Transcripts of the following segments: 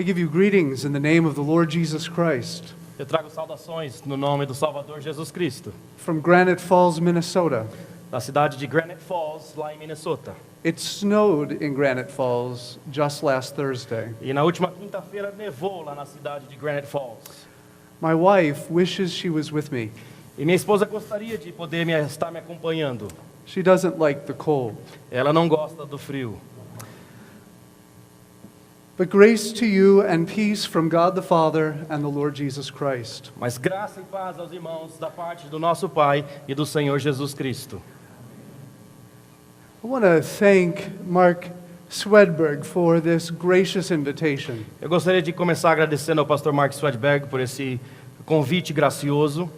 I give you greetings in the name of the Lord Jesus Christ Eu trago saudações no nome do Salvador Jesus Cristo, from Granite Falls, Minnesota. da cidade de Granite Falls, lá em Minnesota. It snowed in Granite Falls just last Thursday. E na última quinta-feira nevou lá na cidade de Granite Falls. My wife wishes she was with me. E minha esposa gostaria de poder estar me acompanhando. She doesn't like the cold. Ela não gosta do frio. But grace to you and peace from God the Father and the Lord Jesus Christ. Mas graça e paz aos irmãos da parte do nosso Pai e do Senhor Jesus Cristo. I want to thank Mark Swedberg for this gracious invitation. Eu gostaria de começar agradecendo ao pastor Mark Swedberg por esse convite gracioso.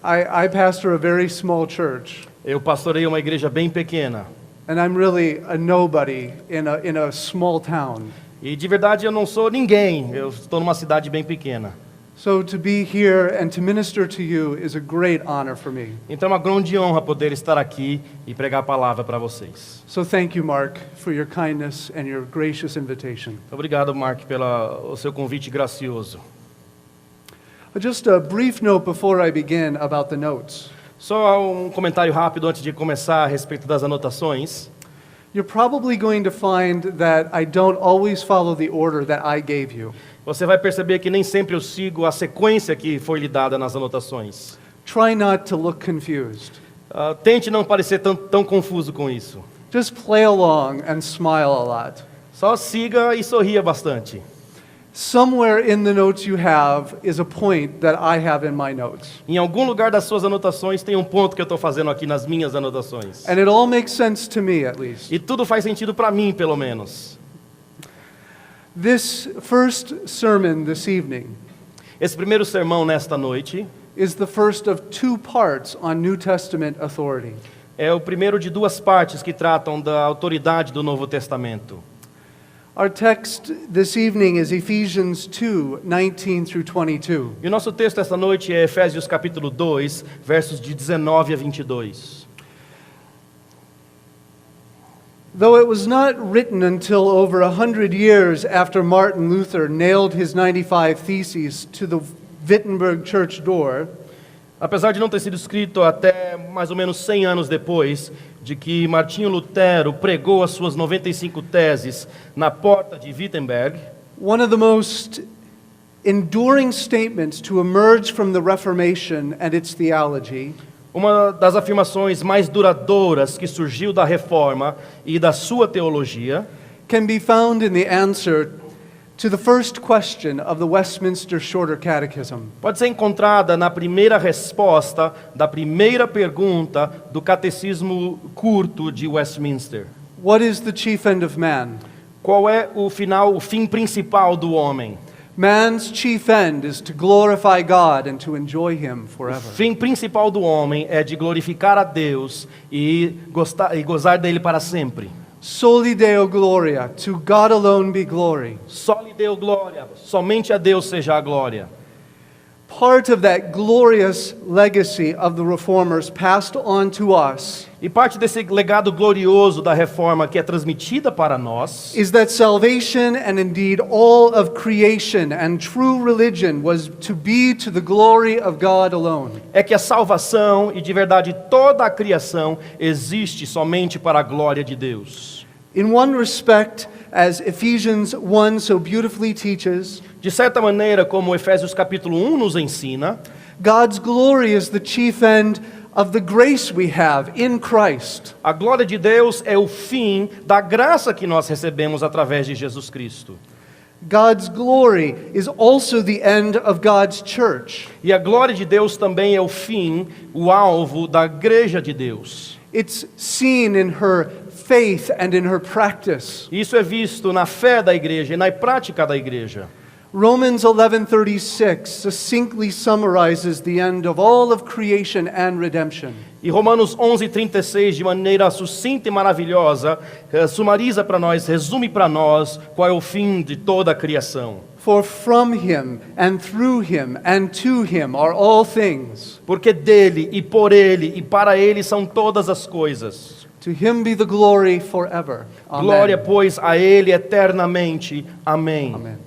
I pastor a very small church, Eu pastorei uma igreja bem pequena. and I'm really a nobody in a small town. E de verdade eu não sou ninguém. Eu estou numa cidade bem pequena. So to be here and to minister to you is a great honor for me. Então é uma grande honra poder estar aqui e pregar a palavra para vocês. So thank you, Mark, for your kindness and your gracious invitation. Obrigado, Mark, pelo seu convite gracioso. Just a brief note before I begin about the notes. Só um comentário rápido antes de começar a respeito das anotações. You're probably going to find that I don't always follow the order that I gave you. Você vai perceber que nem sempre eu sigo a sequência que foi lhe dada nas anotações. Try not to look confused. Tente não parecer tão confuso com isso. Just play along and smile a lot. Só siga e sorria bastante. Somewhere in the notes you have is a point that I have in my notes. Em algum lugar das suas anotações tem um ponto que eu estou fazendo aqui nas minhas anotações. And it all makes sense to me, at least. E tudo faz sentido para mim, pelo menos. This first sermon this evening Esse primeiro sermão nesta noite is the first of two parts on New Testament authority. é o primeiro de duas partes que tratam da autoridade do Novo Testamento. Our text this evening is Ephesians 2:19 through 22. E o nosso texto esta noite é Efésios capítulo 2, versos de 19 a 22. Though it was not written until over 100 years after Martin Luther nailed his 95 Theses to the Wittenberg church door, Apesar de não ter sido escrito até mais ou menos 100 anos depois de que Martinho Lutero pregou as suas 95 teses na porta de Wittenberg, one of the most enduring statements to emerge from the Reformation and its theology uma das afirmações mais duradouras que surgiu da Reforma e da sua teologia can be found in the answer to the first question of the Westminster Shorter Catechism. pode ser encontrada na primeira resposta da primeira pergunta do Catecismo Curto de Westminster. What is the chief end of man? Qual é o fim principal do homem? Man's chief end is to glorify God and to enjoy Him O forever. fim principal do homem é de glorificar a Deus e gozar dele para sempre. Soli Deo Gloria, to God alone be glory. Só lhe deu glória, somente a Deus seja a glória. Part of that glorious legacy of the Reformers passed on to us E parte desse legado glorioso da Reforma que é transmitida para nós is that salvation and indeed all of creation and true religion was to be to the glory of God alone. é que a salvação e de verdade toda a criação existe somente para a glória de Deus. In one respect, as Ephesians 1 so beautifully teaches, De certa maneira, como Efésios capítulo 1 nos ensina, God's glory is the chief end of the grace we have in Christ. a glória de Deus é o fim da graça que nós recebemos através de Jesus Cristo. God's glory is also the end of God's church. E a glória de Deus também é o fim, o alvo da igreja de Deus. It's seen in her faith and in her practice. Isso é visto na fé da igreja e na prática da igreja. Romans 11:36 succinctly summarizes the end of all of creation and redemption. E Romanos 11:36, de maneira sucinta e maravilhosa, sumariza para nós, resume para nós qual é o fim de toda a criação. For from him and through him and to him are all things. Porque dele e por ele e para ele são todas as coisas. To him be the glory forever. Amen. Glória, pois, a Ele eternamente. Amém. Amen.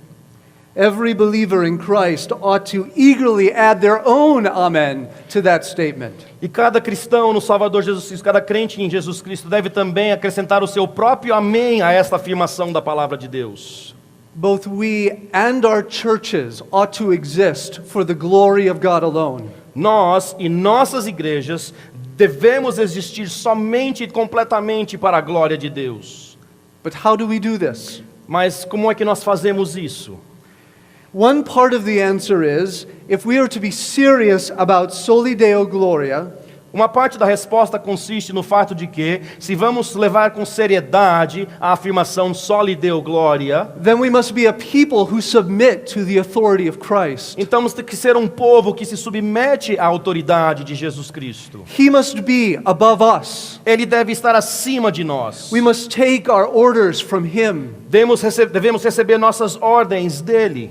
Every believer in Christ ought to eagerly add their own amen to that statement. E cada cristão no Salvador Jesus Cristo, cada crente em Jesus Cristo deve também acrescentar o seu próprio amém a esta afirmação da palavra de Deus. Both we and our churches ought to exist for the glory of God alone. Nós e nossas igrejas devemos existir somente e completamente para a glória de Deus. But how do we do this? Mas como é que nós fazemos isso? One part of the answer is, if we are to be serious about Soli Deo Gloria, Uma parte da resposta consiste no fato de que, se vamos levar com seriedade a afirmação Soli Deo Gloria, then we must be a people who submit to the authority of Christ. então temos que ser um povo que se submete à autoridade de Jesus Cristo. He must be above us. Ele deve estar acima de nós. We must take our orders from Him. Devemos receber nossas ordens dele.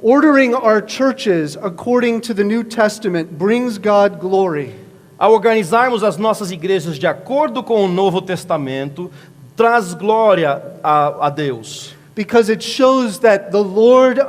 Ordering our churches according to the New Testament brings God glory. Ao organizarmos as nossas igrejas de acordo com o Novo Testamento, traz glória a Deus. Because it shows that the Lord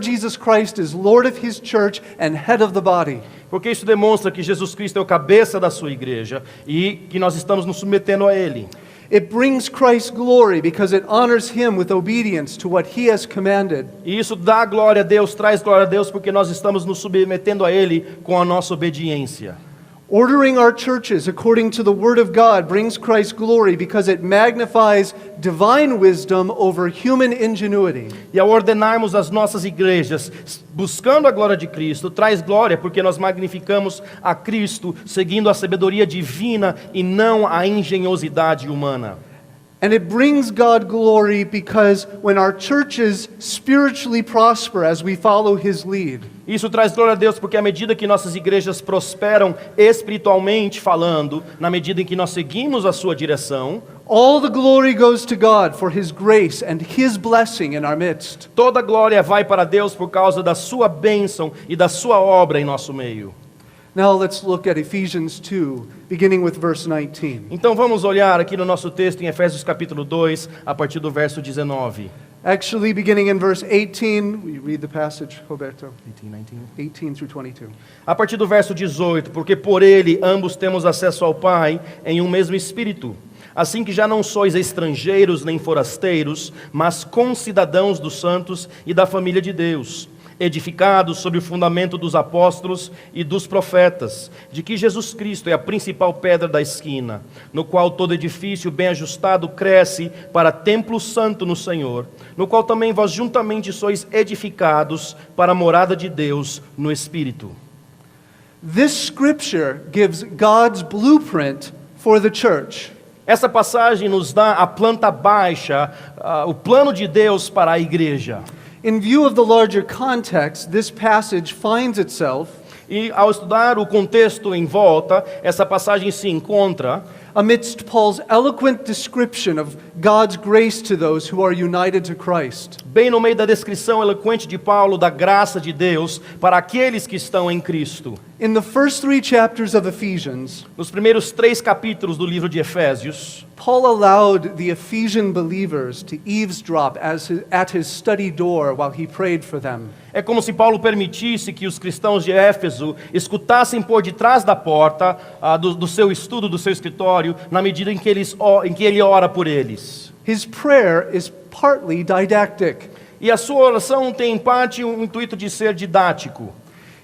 Jesus Christ is Lord of His church and head of the body. Porque isso demonstra que Jesus Cristo é o cabeça da sua igreja e que nós estamos nos submetendo a Ele. It brings Christ glory because it honors Him with obedience to what He has commanded. E isso dá glória a Deus, traz glória a Deus, porque nós estamos nos submetendo a Ele com a nossa obediência. Ordering our churches according to the Word of God brings Christ glory because it magnifies divine wisdom over human ingenuity. E ao ordenarmos as nossas igrejas, buscando a glória de Cristo, traz glória porque nós magnificamos a Cristo, seguindo a sabedoria divina e não a engenhosidade humana. And it brings God glory because when our churches spiritually prosper as we follow His lead, Isso traz glória a Deus porque à medida que nossas igrejas prosperam espiritualmente falando, na medida em que nós seguimos a sua direção, all the glory goes to God for His grace and His blessing in our midst. toda glória vai para Deus por causa da sua bênção e da sua obra em nosso meio. Now let's look at Ephesians 2, beginning with verse 19. Então vamos olhar aqui no nosso texto em Efésios capítulo 2, a partir do verso 19. Actually, beginning in verse 18, we read the passage, Roberto, 18 through 22. A partir do verso 18, porque por ele ambos temos acesso ao Pai em um mesmo Espírito. Assim que já não sois estrangeiros nem forasteiros, mas concidadãos dos santos e da família de Deus, edificados sobre o fundamento dos apóstolos e dos profetas, de que Jesus Cristo é a principal pedra da esquina, no qual todo edifício bem ajustado cresce para templo santo no Senhor, no qual também vós juntamente sois edificados para a morada de Deus no Espírito. This scripture gives God's blueprint for the church. Essa passagem nos dá a planta baixa, o plano de Deus para a igreja. In view of the larger context, this passage finds itself E ao estudar o contexto em volta, essa passagem se encontra amidst Paul's eloquent description of God's grace to those who are united to Christ. bem no meio da descrição eloquente de Paulo da graça de Deus para aqueles que estão em Cristo. In the first 3 chapters of Ephesians, Nos primeiros 3 capítulos do livro de Efésios, Paul allowed the Ephesian believers to eavesdrop at his study door while he prayed for them. é como se Paulo permitisse que os cristãos de Éfeso escutassem por detrás da porta do seu estudo, do seu escritório, na medida em que ele ora por eles. His prayer is partly didactic. E a sua oração tem em parte o intuito de ser didático.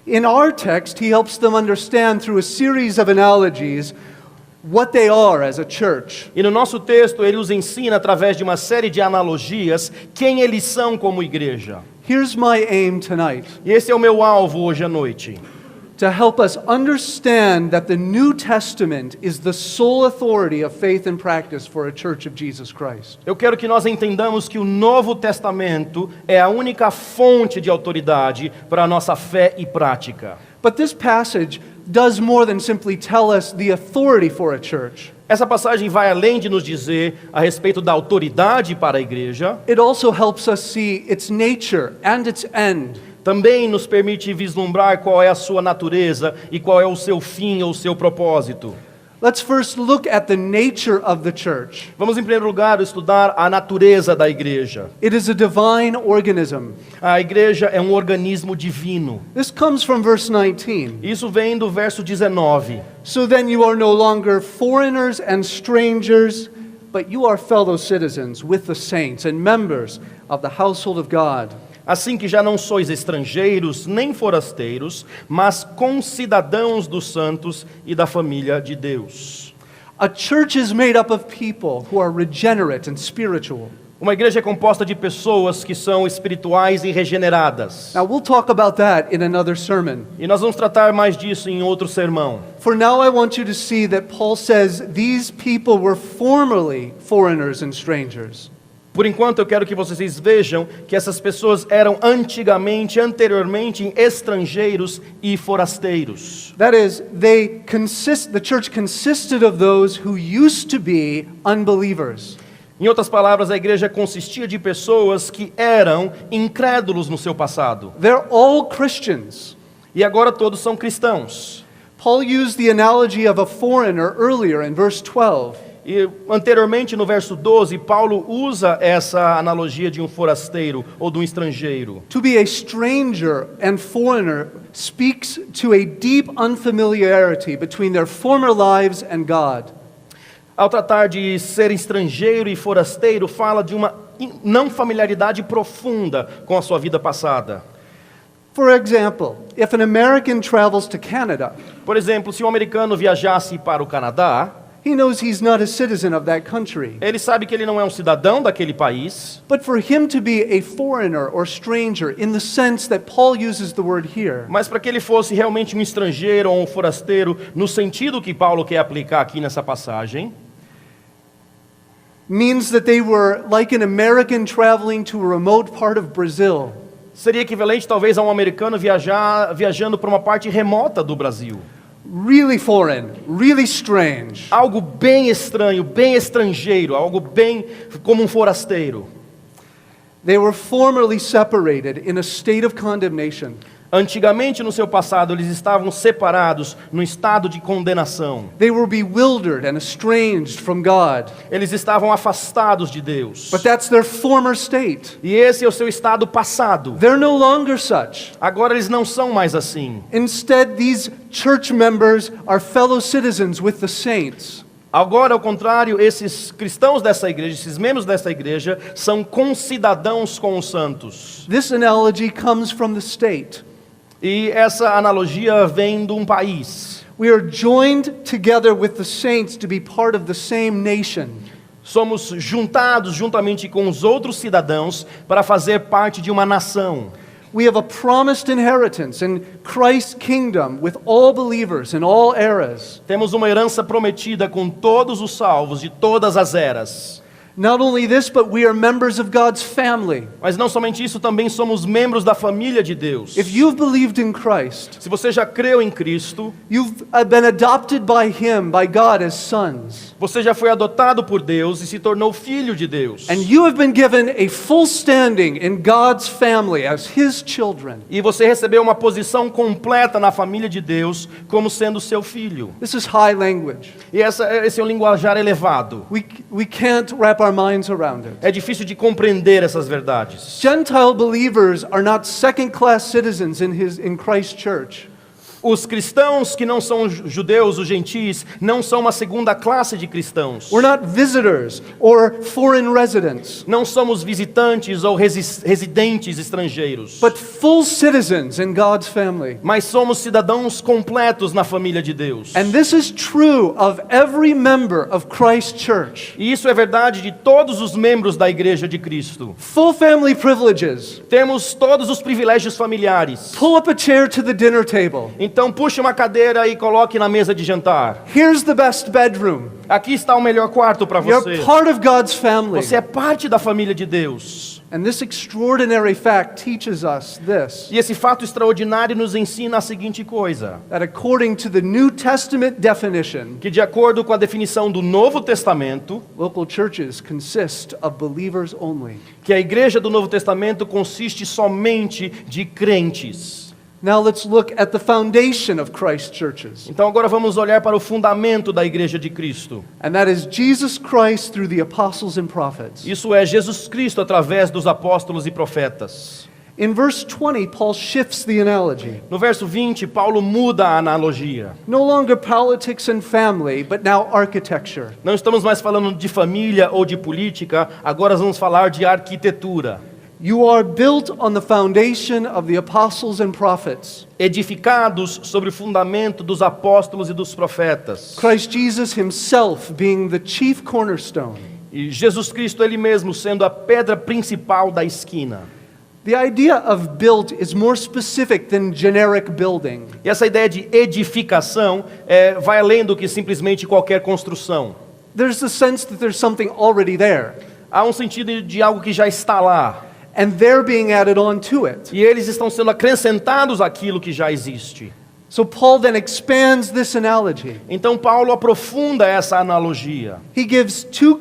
In our text, he helps them understand through a series of analogies what they are as a church. E no nosso texto ele os ensina através de uma série de analogias quem eles são como igreja. Here's my aim tonight, E esse é o meu alvo hoje à noite. to help us understand that the New Testament is the sole authority of faith and practice for a church of Jesus Christ. Eu quero que nós entendamos que o Novo Testamento é a única fonte de autoridade para a nossa fé e prática. But this passage does more than simply tell us the authority for a church. Essa passagem vai além de nos dizer a respeito da autoridade para a igreja, It also helps us see its nature and its end. também nos permite vislumbrar qual é a sua natureza e qual é o seu fim ou o seu propósito. Let's first look at the nature of the church. Vamos, em primeiro lugar, estudar a natureza da igreja. It is a divine organism. A igreja é um organismo divino. This comes from verse 19. Isso vem do verso 19. So then you are no longer foreigners and strangers, but you are fellow citizens with the saints and members of the household of God. Assim que já não sois estrangeiros nem forasteiros, mas concidadãos dos santos e da família de Deus. A church is made up of people who are regenerate and spiritual. Uma igreja é composta de pessoas que são espirituais e regeneradas. Now we'll talk about that in another sermon. E nós vamos tratar mais disso em outro sermão. For now I want you to see that Paul says these people were formerly foreigners and strangers. Por enquanto eu quero que vocês vejam que essas pessoas eram anteriormente estrangeiros e forasteiros. That is, the church consisted of those who used to be unbelievers. Em outras palavras, a igreja consistia de pessoas que eram incrédulos no seu passado. They're all Christians. E agora todos são cristãos. Paul used the analogy of a foreigner earlier in verse 12. E anteriormente, no verso 12, Paulo usa essa analogia de um forasteiro ou de um estrangeiro. To be a stranger and foreigner speaks to a deep unfamiliarity between their former lives and God. Ao tratar de ser estrangeiro e forasteiro, fala de uma não familiaridade profunda com a sua vida passada. For example, if an American travels to Canada, Por exemplo, se um americano viajasse para o Canadá, he knows he's not a citizen of that country. ele sabe que ele não é um cidadão daquele país, But for him to be a foreigner or stranger in the sense that Paul uses the word here, mas para que ele fosse realmente um estrangeiro ou um forasteiro, no sentido que Paulo quer aplicar aqui nessa passagem, means that they were like an American traveling to a remote part of Brazil. seria equivalente talvez a um americano viajando para uma parte remota do Brasil. Really foreign, really strange. Algo bem estranho, bem estrangeiro, algo bem como um forasteiro. They were formerly separated in a state of condemnation. Antigamente, no seu passado, eles estavam separados no estado de condenação. They were bewildered and estranged from God. Eles estavam afastados de Deus. But that's their former state. E esse é o seu estado passado. They're no longer such. Agora eles não são mais assim. Instead, these church members are fellow citizens with the saints. Agora, ao contrário, esses cristãos dessa igreja, esses membros dessa igreja, são concidadãos com os santos. This analogy comes from the state. E essa analogia vem de um país. We are joined together with the saints to be part of the same nation. Somos juntados juntamente com os outros cidadãos para fazer parte de uma nação. We have a promised inheritance in Christ's kingdom with all believers in all eras. Temos uma herança prometida com todos os salvos de todas as eras. Not only this, but we are members of God's family. Mas não somente isso, também somos membros da família de Deus. If you've believed in Christ, Se você já creu em Cristo, you've been adopted by Him, by God as sons. você já foi adotado por Deus e se tornou filho de Deus. And you have been given a full standing in God's family as His children. E você recebeu uma posição completa na família de Deus como sendo seu filho. This is high language. E esse é um linguajar elevado. We can't wrap our minds around it. É difícil de compreender essas verdades. Gentile believers are not second-class citizens in Christ's church. Os cristãos que não são judeus, os gentis, não são uma segunda classe de cristãos. We're not visitors or foreign residents, Não somos visitantes ou residentes estrangeiros. but full citizens in God's family. Mas somos cidadãos completos na família de Deus. And this is true of every member of Christ's church. E isso é verdade de todos os membros da Igreja de Cristo. Full family privileges. Temos todos os privilégios familiares. Pull up a chair to the dinner table. Então puxe uma cadeira e coloque na mesa de jantar. Here's the best bedroom. Aqui está o melhor quarto para você. You're part of God's family. Você é parte da família de Deus. And this extraordinary fact teaches us this, E esse fato extraordinário nos ensina a seguinte coisa: that according to the New Testament definition, que de acordo com a definição do Novo Testamento, local churches consist of believers only. que a igreja do Novo Testamento consiste somente de crentes. Now let's look at the foundation of Christ's churches. Então agora vamos olhar para o fundamento da igreja de Cristo. And that is Jesus Christ through the apostles and prophets. Isso é Jesus Cristo através dos apóstolos e profetas. In verse 20, Paul shifts the analogy. No verso 20, Paulo muda a analogia. No longer politics and family, but now architecture. Não estamos mais falando de família ou de política, agora vamos falar de arquitetura. You are built on the foundation of the apostles and prophets. Edificados sobre o fundamento dos apóstolos e dos profetas. Christ Jesus himself being the chief cornerstone. E Jesus Cristo ele mesmo sendo a pedra principal da esquina. The idea of built is more specific than generic building. E essa ideia de edificação vai além do que simplesmente qualquer construção. There's the sense that there's something already there, Há um sentido de algo que já está lá. and they're being added on to it. E eles estão sendo acrescentados àquilo que já existe. So Paul then expands this analogy. Então Paulo aprofunda essa analogia. He gives two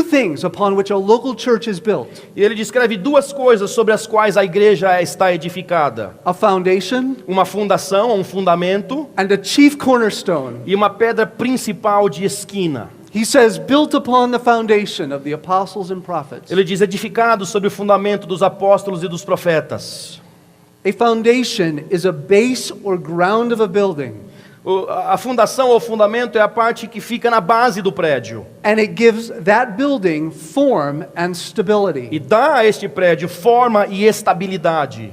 things upon which a local church is built: E ele descreve duas coisas sobre as quais a igreja está edificada. a foundation Uma fundação, um fundamento, and a chief cornerstone. e uma pedra principal de esquina. He says, built upon the foundation of the apostles and prophets. Ele diz edificado sobre o fundamento dos apóstolos e dos profetas. A foundation is a base or ground of a building, A fundação ou fundamento é a parte que fica na base do prédio. and it gives that building form and stability. E dá a este prédio forma e estabilidade.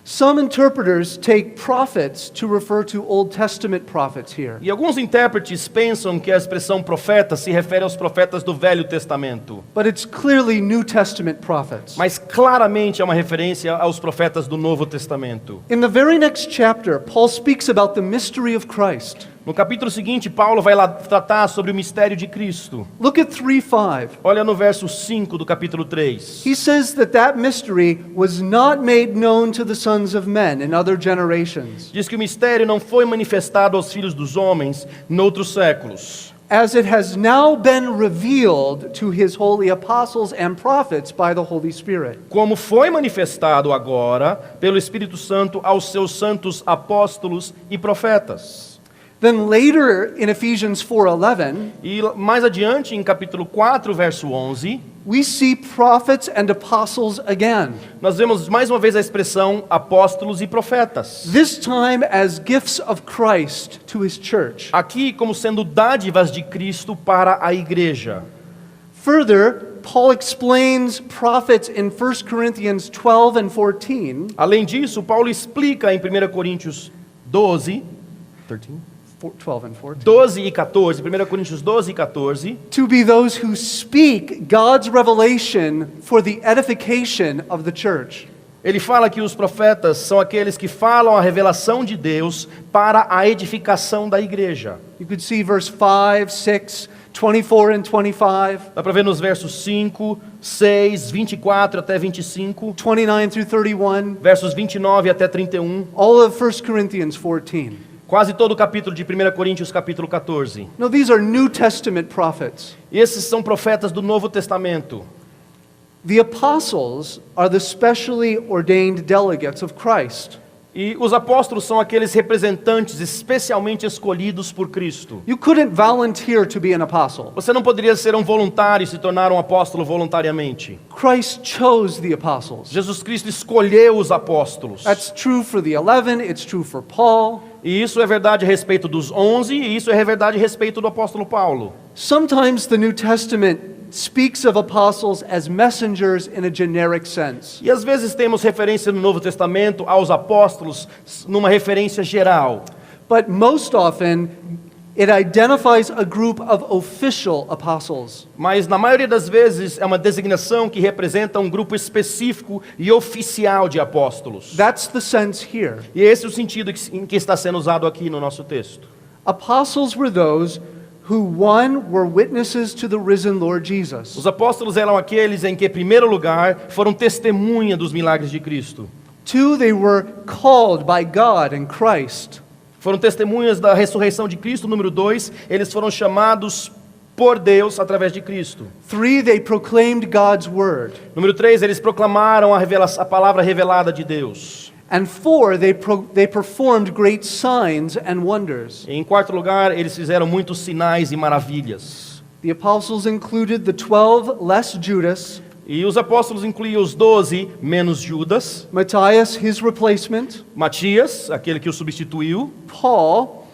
Some interpreters take prophets to refer to Old Testament prophets here. E alguns intérpretes pensam que a expressão profeta se refere aos profetas do Velho Testamento. But it's clearly New Testament prophets. Mas claramente é uma referência aos profetas do Novo Testamento. In the very next chapter, Paul speaks about the mystery of Christ. No capítulo seguinte, Paulo vai lá tratar sobre o mistério de Cristo. Look at 3:5. Olha no verso 5 do capítulo 3. He says that mystery was not made known to the sons of men in other generations, Diz que o mistério não foi manifestado aos filhos dos homens noutros séculos, as it has now been revealed to his holy apostles and prophets by the Holy Spirit. como foi manifestado agora pelo Espírito Santo aos seus santos apóstolos e profetas. Then later in Ephesians 4:11, E mais adiante, em capítulo 4, verso 11, we see prophets and apostles again, nós vemos mais uma vez a expressão apóstolos e profetas. this time as gifts of Christ to his church. Aqui como sendo dádivas de Cristo para a igreja. Further, Paul explains prophets in 1 Corinthians 12 and 14, Além disso, Paulo explica em 1 Coríntios 12, 12 and 14, 12 e 14, 1 Coríntios 12 e 14, to be those who speak God's revelation for the edification of the church. ele fala que os profetas são aqueles que falam a revelação de Deus para a edificação da igreja. You could see verse 5, 6, 24 and 25, Dá para ver nos versos 5, 6, 24 até 25, 29 through 31, versos 29 até 31, all of 1 Corinthians 14. quase todo o capítulo de 1 Coríntios capítulo 14. No, these are New Testament prophets. E esses são profetas do Novo Testamento. The apostles are the specially ordained delegates of Christ. E os apóstolos são aqueles representantes especialmente escolhidos por Cristo. You couldn't volunteer to be an apostle. Você não poderia ser um voluntário e se tornar um apóstolo voluntariamente. Christ chose the apostles. Jesus Cristo escolheu os apóstolos. That's true for the 11, it's true for Paul. E isso é verdade a respeito dos 11, e isso é verdade a respeito do apóstolo Paulo. Sometimes the New Testament speaks of apostles as messengers in a generic sense. E às vezes temos referência no Novo Testamento aos apóstolos numa referência geral. But most often, it identifies a group of official apostles. Mas na maioria das vezes é uma designação que representa um grupo específico e oficial de apóstolos. That's the sense here. E esse é o sentido em que está sendo usado aqui no nosso texto. Apostles were those who, one, were witnesses to the risen Lord Jesus. Os apóstolos eram aqueles em que, em primeiro lugar, foram testemunha dos milagres de Cristo. Two, they were called by God and Christ. Foram testemunhas da ressurreição de Cristo. Número 2, eles foram chamados por Deus através de Cristo. Three, they proclaimed God's word. Número 3, eles proclamaram a palavra revelada de Deus. And 4, they performed great signs and wonders. Em quarto lugar, eles fizeram muitos sinais e maravilhas. The apostles included the 12 less Judas, E os apóstolos incluíam os 12 menos Judas, Matthias, his replacement, Matias, aquele que o substituiu, Paul,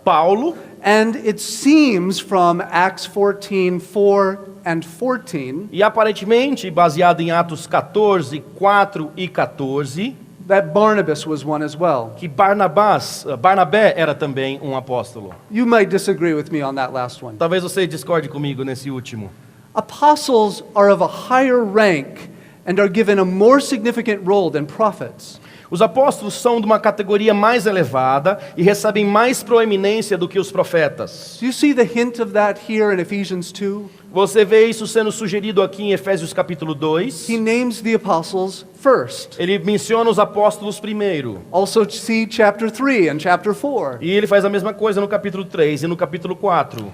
Paulo, and it seems from Acts 14:4 and 14, e aparentemente, baseado em Atos 14, 4 e 14, that Barnabas was one as well. que Barnabé era também um apóstolo. You might disagree with me on that last one. Talvez você discorde comigo nesse último. Apostles are of a higher rank and are given a more significant role than prophets. Os apóstolos são de uma categoria mais elevada e recebem mais proeminência do que os profetas. Do you see the hint of that here in Ephesians 2? Você vê isso sendo sugerido aqui em Efésios capítulo 2. He names the apostles first. Ele menciona os apóstolos primeiro. Also see chapter 3 and chapter 4. E ele faz a mesma coisa no capítulo 3 e no capítulo 4.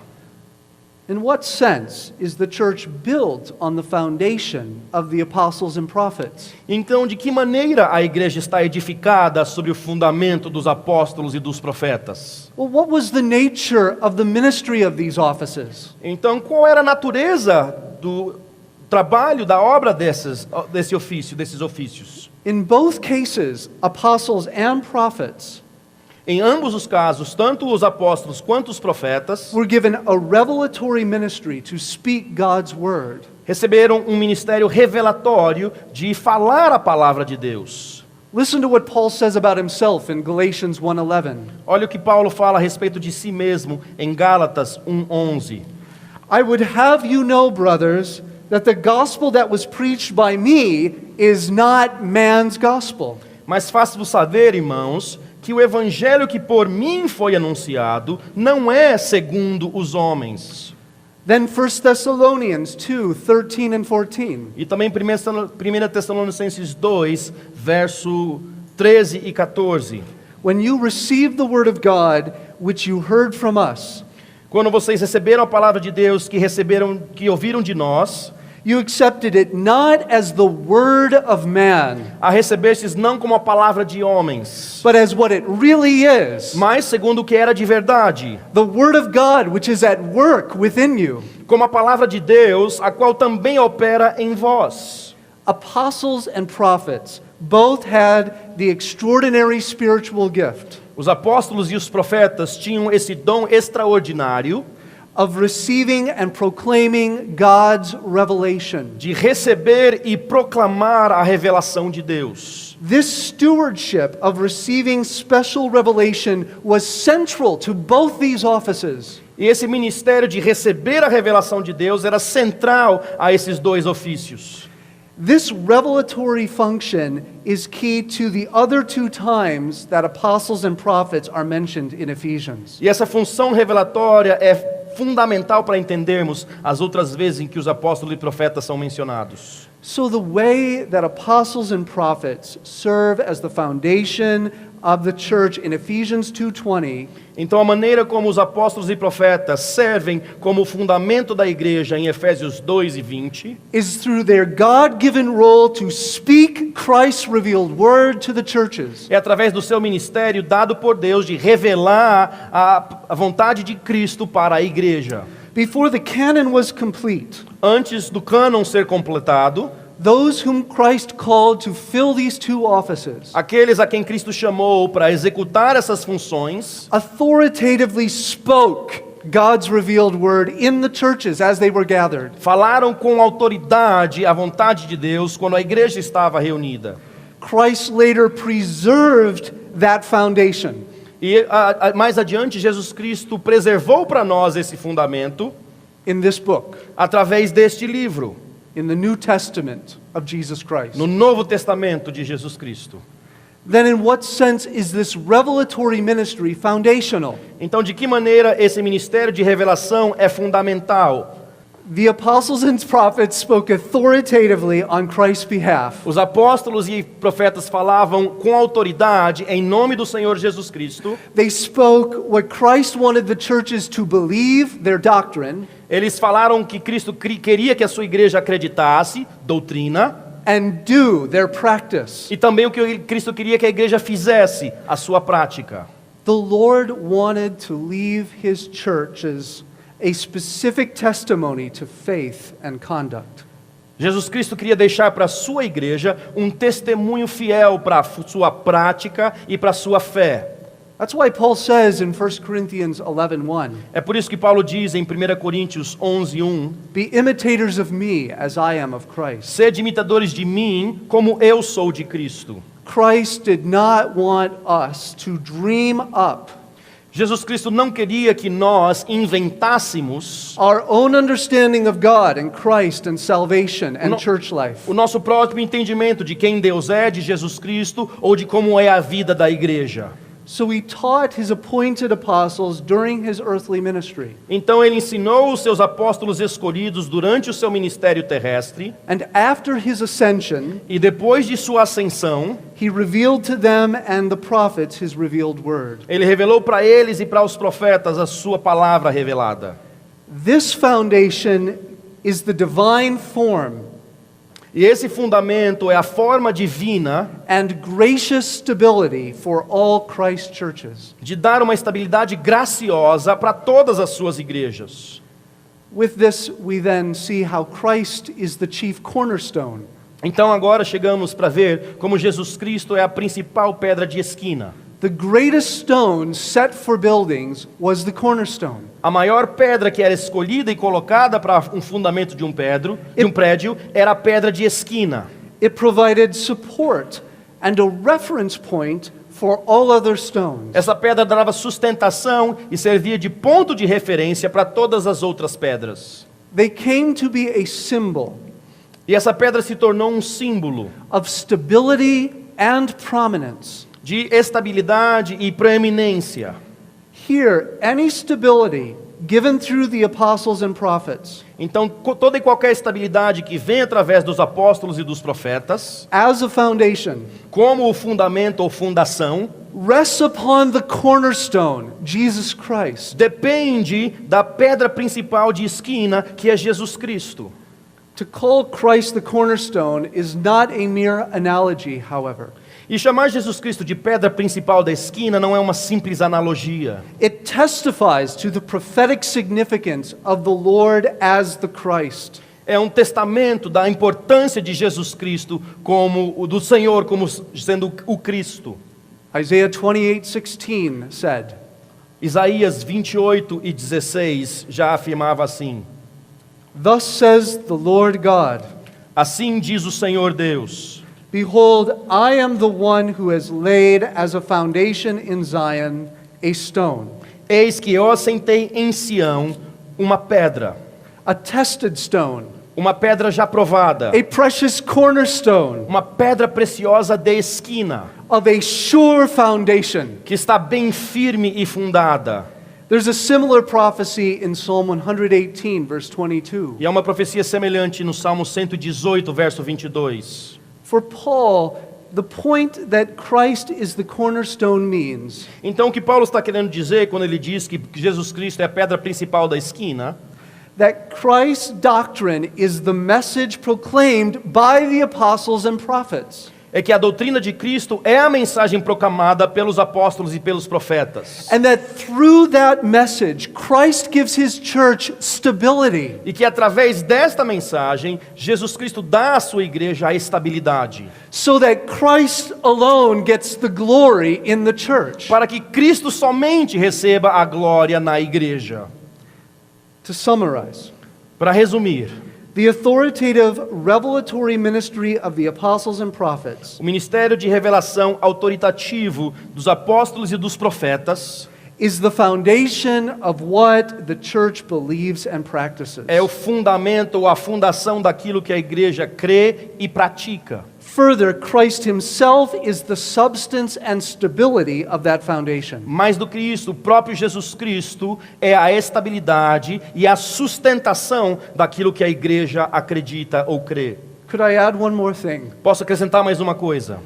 In what sense is the church built on the foundation of the apostles and prophets? Então, de que maneira a igreja está edificada sobre o fundamento dos apóstolos e dos profetas? Well, what was the nature of the ministry of these offices? Então, qual era a natureza do trabalho, da obra desses ofícios? In both cases, apostles and prophets Em ambos os casos, tanto os apóstolos quanto os profetas were given a revelatory ministry to speak God's word. receberam um ministério revelatório de falar a palavra de Deus. Listen to what Paul says about himself in Galatians 1:11. Olha o que Paulo fala a respeito de si mesmo em Gálatas 1:11. I would have you know, brothers, that the gospel that was preached by me is not man's gospel. Mas faço-vos saber, irmãos, que o evangelho que por mim foi anunciado não é segundo os homens. Then 1 Thessalonians 2:13 and 14. E também 1 Tessalonicenses 2, verso 13 e 14. When you received the word of God, which you heard from us, Quando vocês receberam a palavra de Deus que ouviram de nós, you accepted it not as the word of man, a recebestes não como a palavra de homens, but as what it really is, mas segundo o que era de verdade, the word of God which is at work within you. como a palavra de Deus, a qual também opera em vós. Apostles and prophets both had the extraordinary spiritual gift Os apóstolos e os profetas tinham esse dom extraordinário of receiving and proclaiming God's revelation. de receber e proclamar a revelação de Deus. This stewardship of receiving special revelation was central to both these offices. E esse ministério de receber a revelação de Deus era central a esses dois ofícios. This revelatory function is key to the other 2 times that apostles and prophets are mentioned in Ephesians. E essa função revelatória é fundamental para entendermos as outras vezes em que os apóstolos e profetas são mencionados. So the way that apostles and prophets serve as the foundation of the church in Ephesians 2:20 Então a maneira como os apóstolos e profetas servem como fundamento da igreja em Efésios 2:20 is through their God-given role to speak Christ's revealed word to the churches. é através do seu ministério dado por Deus de revelar a vontade de Cristo para a igreja. Before the canon was complete, Antes do cânon ser completado, those whom Christ called to fill these 2 offices aqueles a quem Cristo chamou para executar essas funções authoritatively spoke God's revealed word in the churches as they were gathered. falaram com autoridade a vontade de Deus quando a igreja estava reunida. Christ later preserved that foundation. E mais adiante, Jesus Cristo preservou para nós esse fundamento In this book, através deste livro, in the New Testament of Jesus Christ. no Novo Testamento de Jesus Cristo. Then in what sense is this revelatory ministry foundational? Então, de que maneira esse ministério de revelação é fundamental? The apostles and prophets spoke authoritatively on Christ's behalf. Os apóstolos e profetas falavam com autoridade em nome do Senhor Jesus Cristo. They spoke what Christ wanted the churches to believe, their doctrine, Eles falaram que Cristo queria que a sua igreja acreditasse, doutrina, and do, their practice. E também o que Cristo queria que a igreja fizesse, a sua prática. The Lord wanted to leave his churches a specific testimony to faith and conduct. Jesus Cristo queria deixar para a sua igreja um testemunho fiel para a sua prática e para a sua fé. That's why Paul says in 1 Corinthians 11:1, É por isso que Paulo diz em 1 Coríntios 11:1, be imitators of me as I am of Christ. sede imitadores de mim, como eu sou de Cristo. Christ did not want us to dream up Jesus Cristo não queria que nós inventássemos our own understanding of God and Christ and salvation and church life. o nosso próprio entendimento de quem Deus é, de Jesus Cristo, ou de como é a vida da igreja. So he taught his appointed apostles during his earthly ministry. Então ele ensinou os seus apóstolos escolhidos durante o seu ministério terrestre, And after his ascension, e depois de sua ascensão, he revealed to them and the prophets his revealed word. ele revelou para eles e para os profetas a sua palavra revelada. This foundation is the divine form E esse fundamento é a forma divina and gracious stability for all Christ churches. de dar uma estabilidade graciosa para todas as suas igrejas. With this, we then see how Christ is the chief cornerstone. Então agora chegamos para ver como Jesus Cristo é a principal pedra de esquina. The greatest stone set for buildings was the cornerstone. A maior pedra que era escolhida e colocada para um fundamento de um prédio era a pedra de esquina. It provided support and a reference point for all other stones. Essa pedra dava sustentação e servia de ponto de referência para todas as outras pedras. They came to be a symbol E essa pedra se tornou um símbolo of stability and prominence. de estabilidade e preeminência. Here, any stability given through the apostles and prophets Então, toda e qualquer estabilidade que vem através dos apóstolos e dos profetas, as a foundation como o fundamento ou fundação, rests upon the cornerstone, Jesus Christ. depende da pedra principal de esquina, que é Jesus Cristo. To call Christ the cornerstone is not a mere analogy, however. E chamar Jesus Cristo de pedra principal da esquina não é uma simples analogia. It testifies to the prophetic significance of the Lord as the Christ. É um testamento da importância de Jesus Cristo como do Senhor como sendo o Cristo. Isaiah 28:16 said, Isaías 28:16 já afirmava assim: "Thus says the Lord God, Assim diz o Senhor Deus: behold, I am the one who has laid as a foundation in Zion a stone, Eis que eu assentei em Sião uma pedra, a tested stone, uma pedra já provada, a precious cornerstone uma pedra preciosa de esquina, of a sure foundation." que está bem firme e fundada. There's a similar prophecy in Psalm 118, verse 22. E há uma profecia semelhante no Salmo 118, verso 22. For Paul, the point that Christ is the cornerstone means Então o que Paulo está querendo dizer quando ele diz que Jesus Cristo é a pedra principal da esquina, that Christ's doctrine is the message proclaimed by the apostles and prophets. é que a doutrina de Cristo é a mensagem proclamada pelos apóstolos e pelos profetas. And that through that message, Christ gives his church stability. E que através desta mensagem, Jesus Cristo dá à sua igreja a estabilidade. So that Christ alone gets the glory in the church. Para que Cristo somente receba a glória na igreja. To summarize, Para resumir, the authoritative revelatory ministry of the apostles and prophets o ministério de revelação autoritativo dos apóstolos e dos profetas is the foundation of what the church believes and practices. é o fundamento ou a fundação daquilo que a igreja crê e pratica. Further, Christ himself is the substance and stability of that foundation. Mais do que isso, o próprio Jesus Cristo é a estabilidade e a sustentação daquilo que a igreja acredita ou crê. Could I add one more thing? Posso acrescentar mais uma coisa?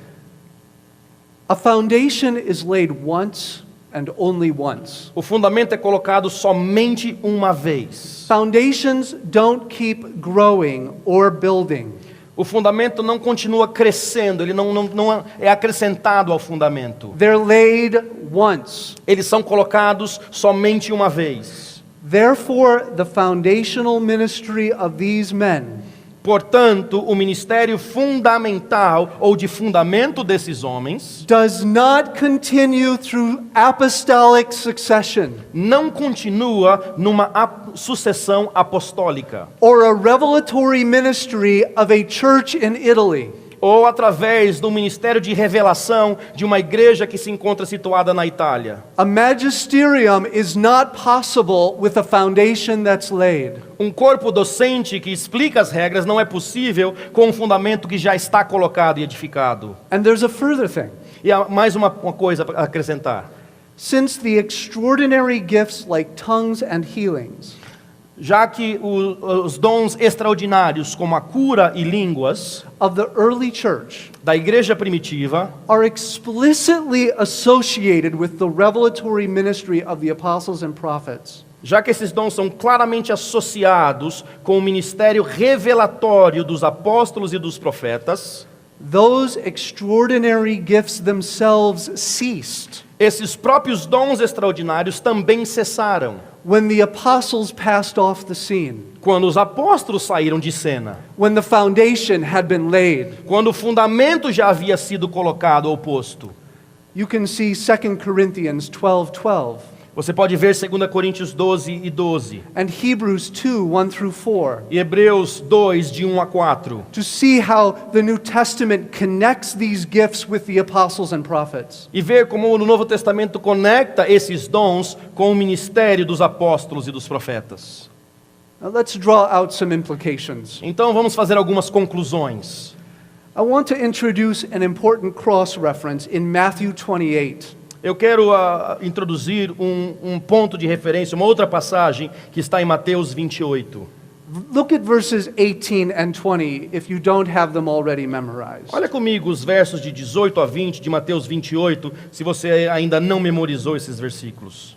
A foundation is laid once and only once. O fundamento é colocado somente uma vez. Foundations don't keep growing or building. O fundamento não continua crescendo, ele não é acrescentado ao fundamento. They're laid once. Eles são colocados somente uma vez. Therefore, the foundational ministry of these men Portanto, o ministério fundamental ou de fundamento desses homens does not continue through apostolic succession não continua numa sucessão apostólica or a revelatory ministry of a church in Italy. ou através do ministério de revelação de uma igreja que se encontra situada na Itália. A magisterium is not possible with a foundation that's laid. Um corpo docente que explica as regras não é possível com um fundamento que já está colocado e edificado. And there's a further thing. E há mais uma coisa para acrescentar. Since the extraordinary gifts like tongues and healings Já que os dons extraordinários, como a cura e línguas, of the early church da igreja primitiva, are explicitly associated with the revelatory ministry of the apostles and prophets, já que esses dons são claramente associados com o ministério revelatório dos apóstolos e dos profetas, those extraordinary gifts themselves ceased esses próprios dons extraordinários também cessaram when the apostles passed off the scene, quando os apóstolos saíram de cena, when the foundation had been laid. quando o fundamento já havia sido colocado ou posto. You can see 2 Corinthians 12:12 Você pode ver 2 Coríntios 12:12 and Hebrews 2:1 through 4 e Hebreus 2, de 1 a 4, to see how the New Testament connects these gifts with the apostles and prophets. e ver como o Novo Testamento conecta esses dons com o ministério dos apóstolos e dos profetas. Now let's draw out some implications. Então vamos fazer algumas conclusões. I want to introduce an important cross-reference in Matthew 28. Eu quero introduzir um ponto de referência, uma outra passagem que está em Mateus 28. Look at verses 18 and 20 if you don't have them already memorized. Olha comigo os versos de 18 a 20 de Mateus 28, se você ainda não memorizou esses versículos.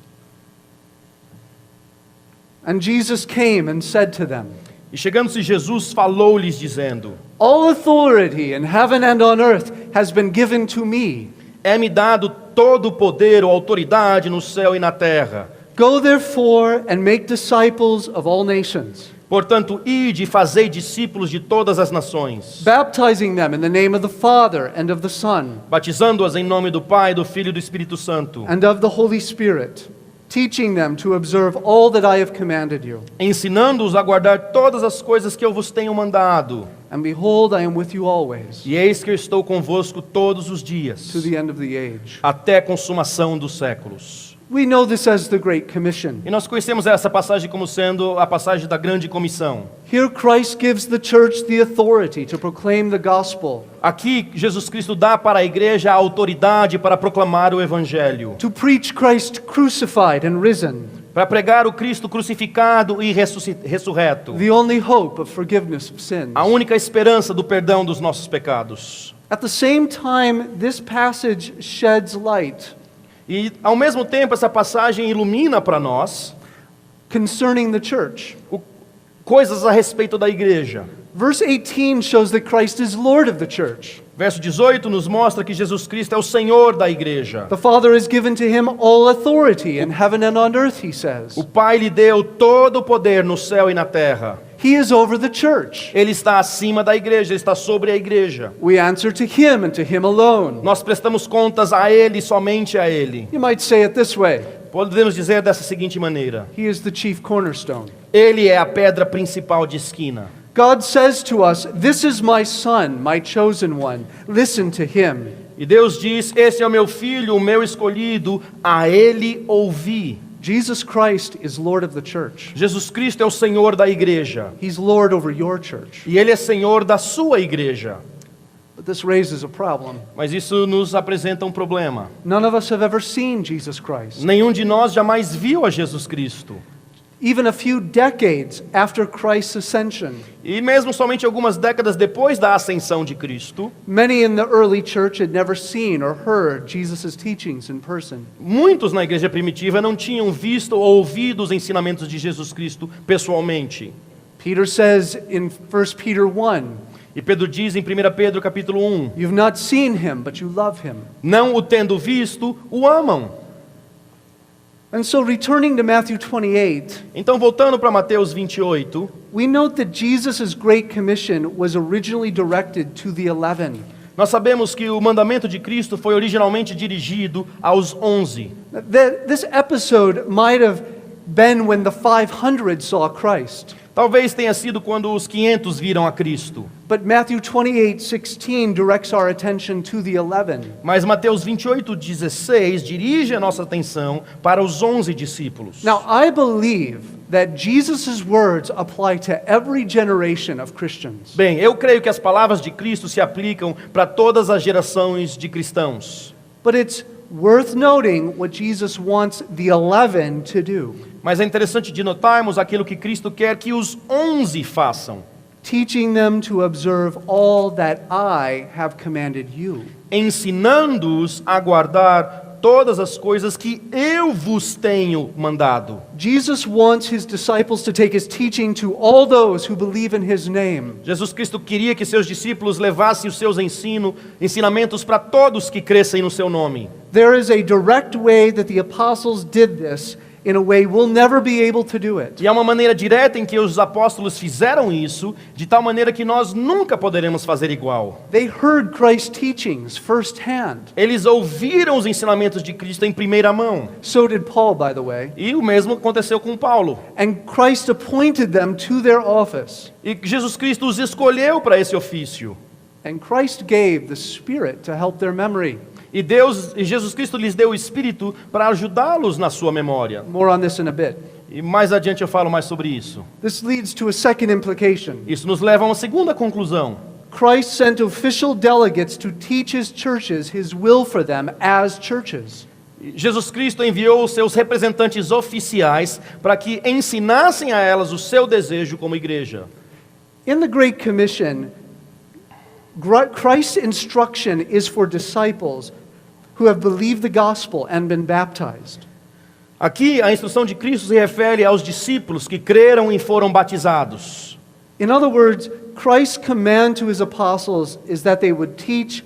And Jesus came and said to them, E chegando-se Jesus, falou-lhes dizendo: all authority in heaven and on earth has been given to me. É-me dado todo o poder ou autoridade no céu e na terra. Go therefore and make disciples of all nations, Portanto, ide e fazei discípulos de todas as nações, baptizing them in the name of the Father and of the Son batizando-as em nome do Pai, do Filho e do Espírito Santo, and of the Holy Spirit, teaching them to observe all that I have commanded you. ensinando-os a guardar todas as coisas que eu vos tenho mandado. And behold, I am with you always, E eis que eu estou convosco todos os to dias, the end of the age. até a consumação dos séculos. We know this as the Great Commission. E nós conhecemos essa passagem como sendo a passagem da grande comissão. Here Christ gives the church the authority to proclaim the gospel, Aqui, Jesus Cristo dá para a igreja a autoridade para proclamar o Evangelho, to preach Christ crucified and risen, para pregar o Cristo crucificado e ressurreto, the only hope of forgiveness of sins. a única esperança do perdão dos nossos pecados. At the same time, this passage sheds light E, ao mesmo tempo, essa passagem ilumina para nós concerning the church. coisas a respeito da igreja. Verse 18 shows that Christ is Lord of the church. Verso 18 nos mostra que Jesus Cristo é o Senhor da igreja. The Father has given to him all authority in heaven and on earth, he says. O Pai lhe deu todo o poder no céu e na terra. He is over the church. Ele está acima da igreja, ele está sobre a igreja. We answer to him and to him alone. Nós prestamos contas a ele, somente a ele. You might say it this way: Podemos dizer dessa seguinte maneira: he is the chief cornerstone. ele é a pedra principal de esquina. God says to us, "This is my son, my chosen one. Listen to him." E Deus diz: esse é o meu filho, o meu escolhido, a ele ouvi. Jesus Christ is Lord of the church. Jesus Cristo é o Senhor da igreja. He's Lord over your church. E ele é Senhor da sua igreja. But this raises a problem. Mas isso nos apresenta um problema. None of us have ever seen Jesus Christ. Nenhum de nós jamais viu a Jesus Cristo. Even a few decades after Christ's ascension, E mesmo somente algumas décadas depois da ascensão de Cristo, many in the early church had never seen or heard Jesus' teachings in person. muitos na igreja primitiva não tinham visto ou ouvido os ensinamentos de Jesus Cristo pessoalmente. Peter says in 1 Peter 1, E Pedro diz em 1 Pedro capítulo 1, You've not seen him, but you love him. não o tendo visto, o amam. And so, returning to Matthew 28, Então, voltando para Mateus 28, we note that Jesus' Great Commission was originally directed to the 11. nós sabemos que o mandamento de Cristo foi originalmente dirigido aos 11. This episode might have been when the 500 saw Christ. Talvez tenha sido quando os 500 viram a Cristo. But Matthew 28:16 directs our attention to the 11. Mas Mateus 28:16 dirige a nossa atenção para os 11 discípulos. Now, I believe that Jesus' words apply to every generation of Christians. Bem, eu creio que as palavras de Cristo se aplicam para todas as gerações de cristãos. But it's worth noting what Jesus wants the 11 to do. Mas é interessante de notarmos aquilo que Cristo quer que os 11 façam. Teaching them to observe all that I have commanded you. Ensinando-os a guardar todas as coisas que eu vos tenho mandado. Jesus wants his disciples to take his teaching to all those who believe in his name. Jesus Cristo queria que seus discípulos levassem os seus ensinamentos para todos que crescem no seu nome. There is a direct way that the apostles did this in a way we'll never be able to do it. E há uma maneira direta em que os apóstolos fizeram isso, de tal maneira que nós nunca poderemos fazer igual. They heard Christ's teachings firsthand. Eles ouviram os ensinamentos de Cristo em primeira mão. So did Paul, by the way. E o mesmo aconteceu com Paulo. And Christ appointed them to their office. E Jesus Cristo os escolheu para esse ofício. And Christ gave the Spirit to help their memory. E Jesus Cristo lhes deu o Espírito para ajudá-los na sua memória. More on this in a bit. E mais adiante eu falo mais sobre isso. This leads to a second implication. Isso nos leva a uma segunda conclusão. Christ sent official delegates to teach his churches his will for them as churches. Jesus Cristo enviou os seus representantes oficiais para que ensinassem a elas o seu desejo como igreja. In the Great Commission, Christ's instruction is for disciples who have believed the gospel and been baptized. Aqui a instrução de Cristo se refere aos discípulos que creram e foram batizados. In other words, Christ's command to his apostles is that they would teach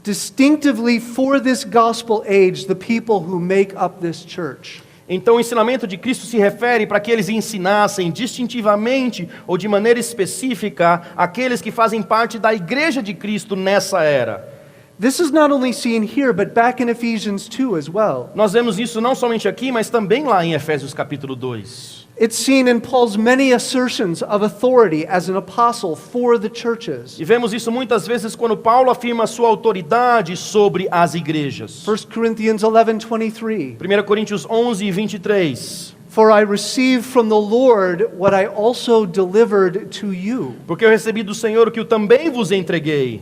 distinctively for this gospel age the people who make up this church. Então o ensinamento de Cristo se refere para que eles ensinassem distintivamente ou de maneira específica aqueles que fazem parte da igreja de Cristo nessa era. This is not only seen here, but back in Ephesians 2 as well. Nós vemos isso não somente aqui, mas também lá em Efésios capítulo 2. It's seen in Paul's many assertions of authority as an apostle for the churches. E vemos isso muitas vezes quando Paulo afirma sua autoridade sobre as igrejas. 1 Corinthians 11:23. 1 Coríntios 11:23. For I received from the Lord what I also delivered to you. Porque eu recebi do Senhor o que eu também vos entreguei.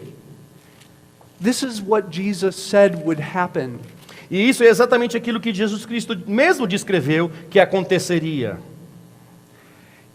This is what Jesus said would happen. E isso é exatamente aquilo que Jesus Cristo mesmo descreveu que aconteceria.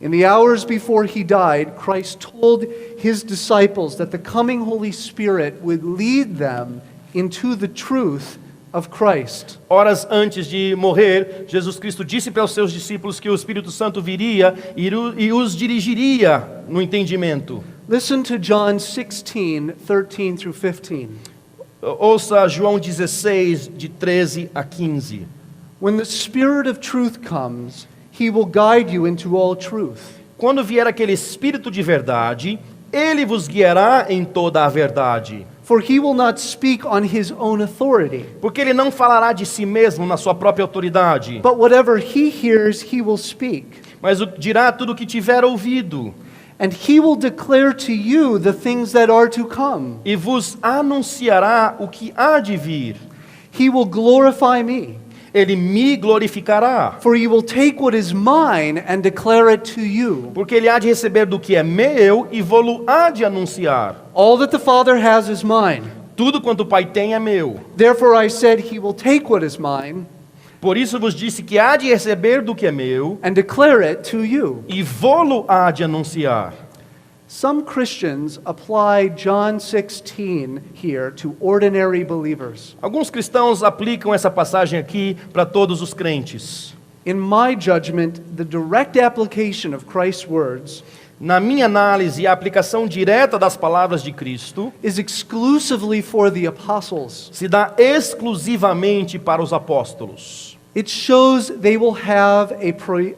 In the hours before he died, Christ told his disciples that the coming Holy Spirit would lead them into the truth of Christ. Horas antes de morrer, Jesus Cristo disse para os seus discípulos que o Espírito Santo viria e os dirigiria no entendimento. Listen to John 16:13 through 15. Ouça João 16, de 13 a 15. When the Spirit of truth comes, he will guide you into all truth. Quando vier aquele Espírito de verdade, ele vos guiará em toda a verdade. For he will not speak on his own authority, Porque ele não falará de si mesmo na sua própria autoridade, but whatever he hears, he will speak. mas dirá tudo o que tiver ouvido, And he will declare to you the things that are to come. e vos anunciará o que há de vir. He will glorify me, Ele me glorificará, for he will take what is mine and declare it to you. porque ele há de receber do que é meu e vô-lo há de anunciar. All that the Father has is mine. Tudo quanto o Pai tem é meu. Therefore I said he will take what is mine Por isso vos disse que há de receber do que é meu and declare it to you. e vô-lo há de anunciar. Some Christians apply John 16 here to ordinary believers. Alguns cristãos aplicam essa passagem aqui para todos os crentes. In my judgment, the direct application of Christ's words na minha análise, a aplicação direta das palavras de Cristo is exclusively for the apostles. se dá exclusivamente para os apóstolos. It shows they will have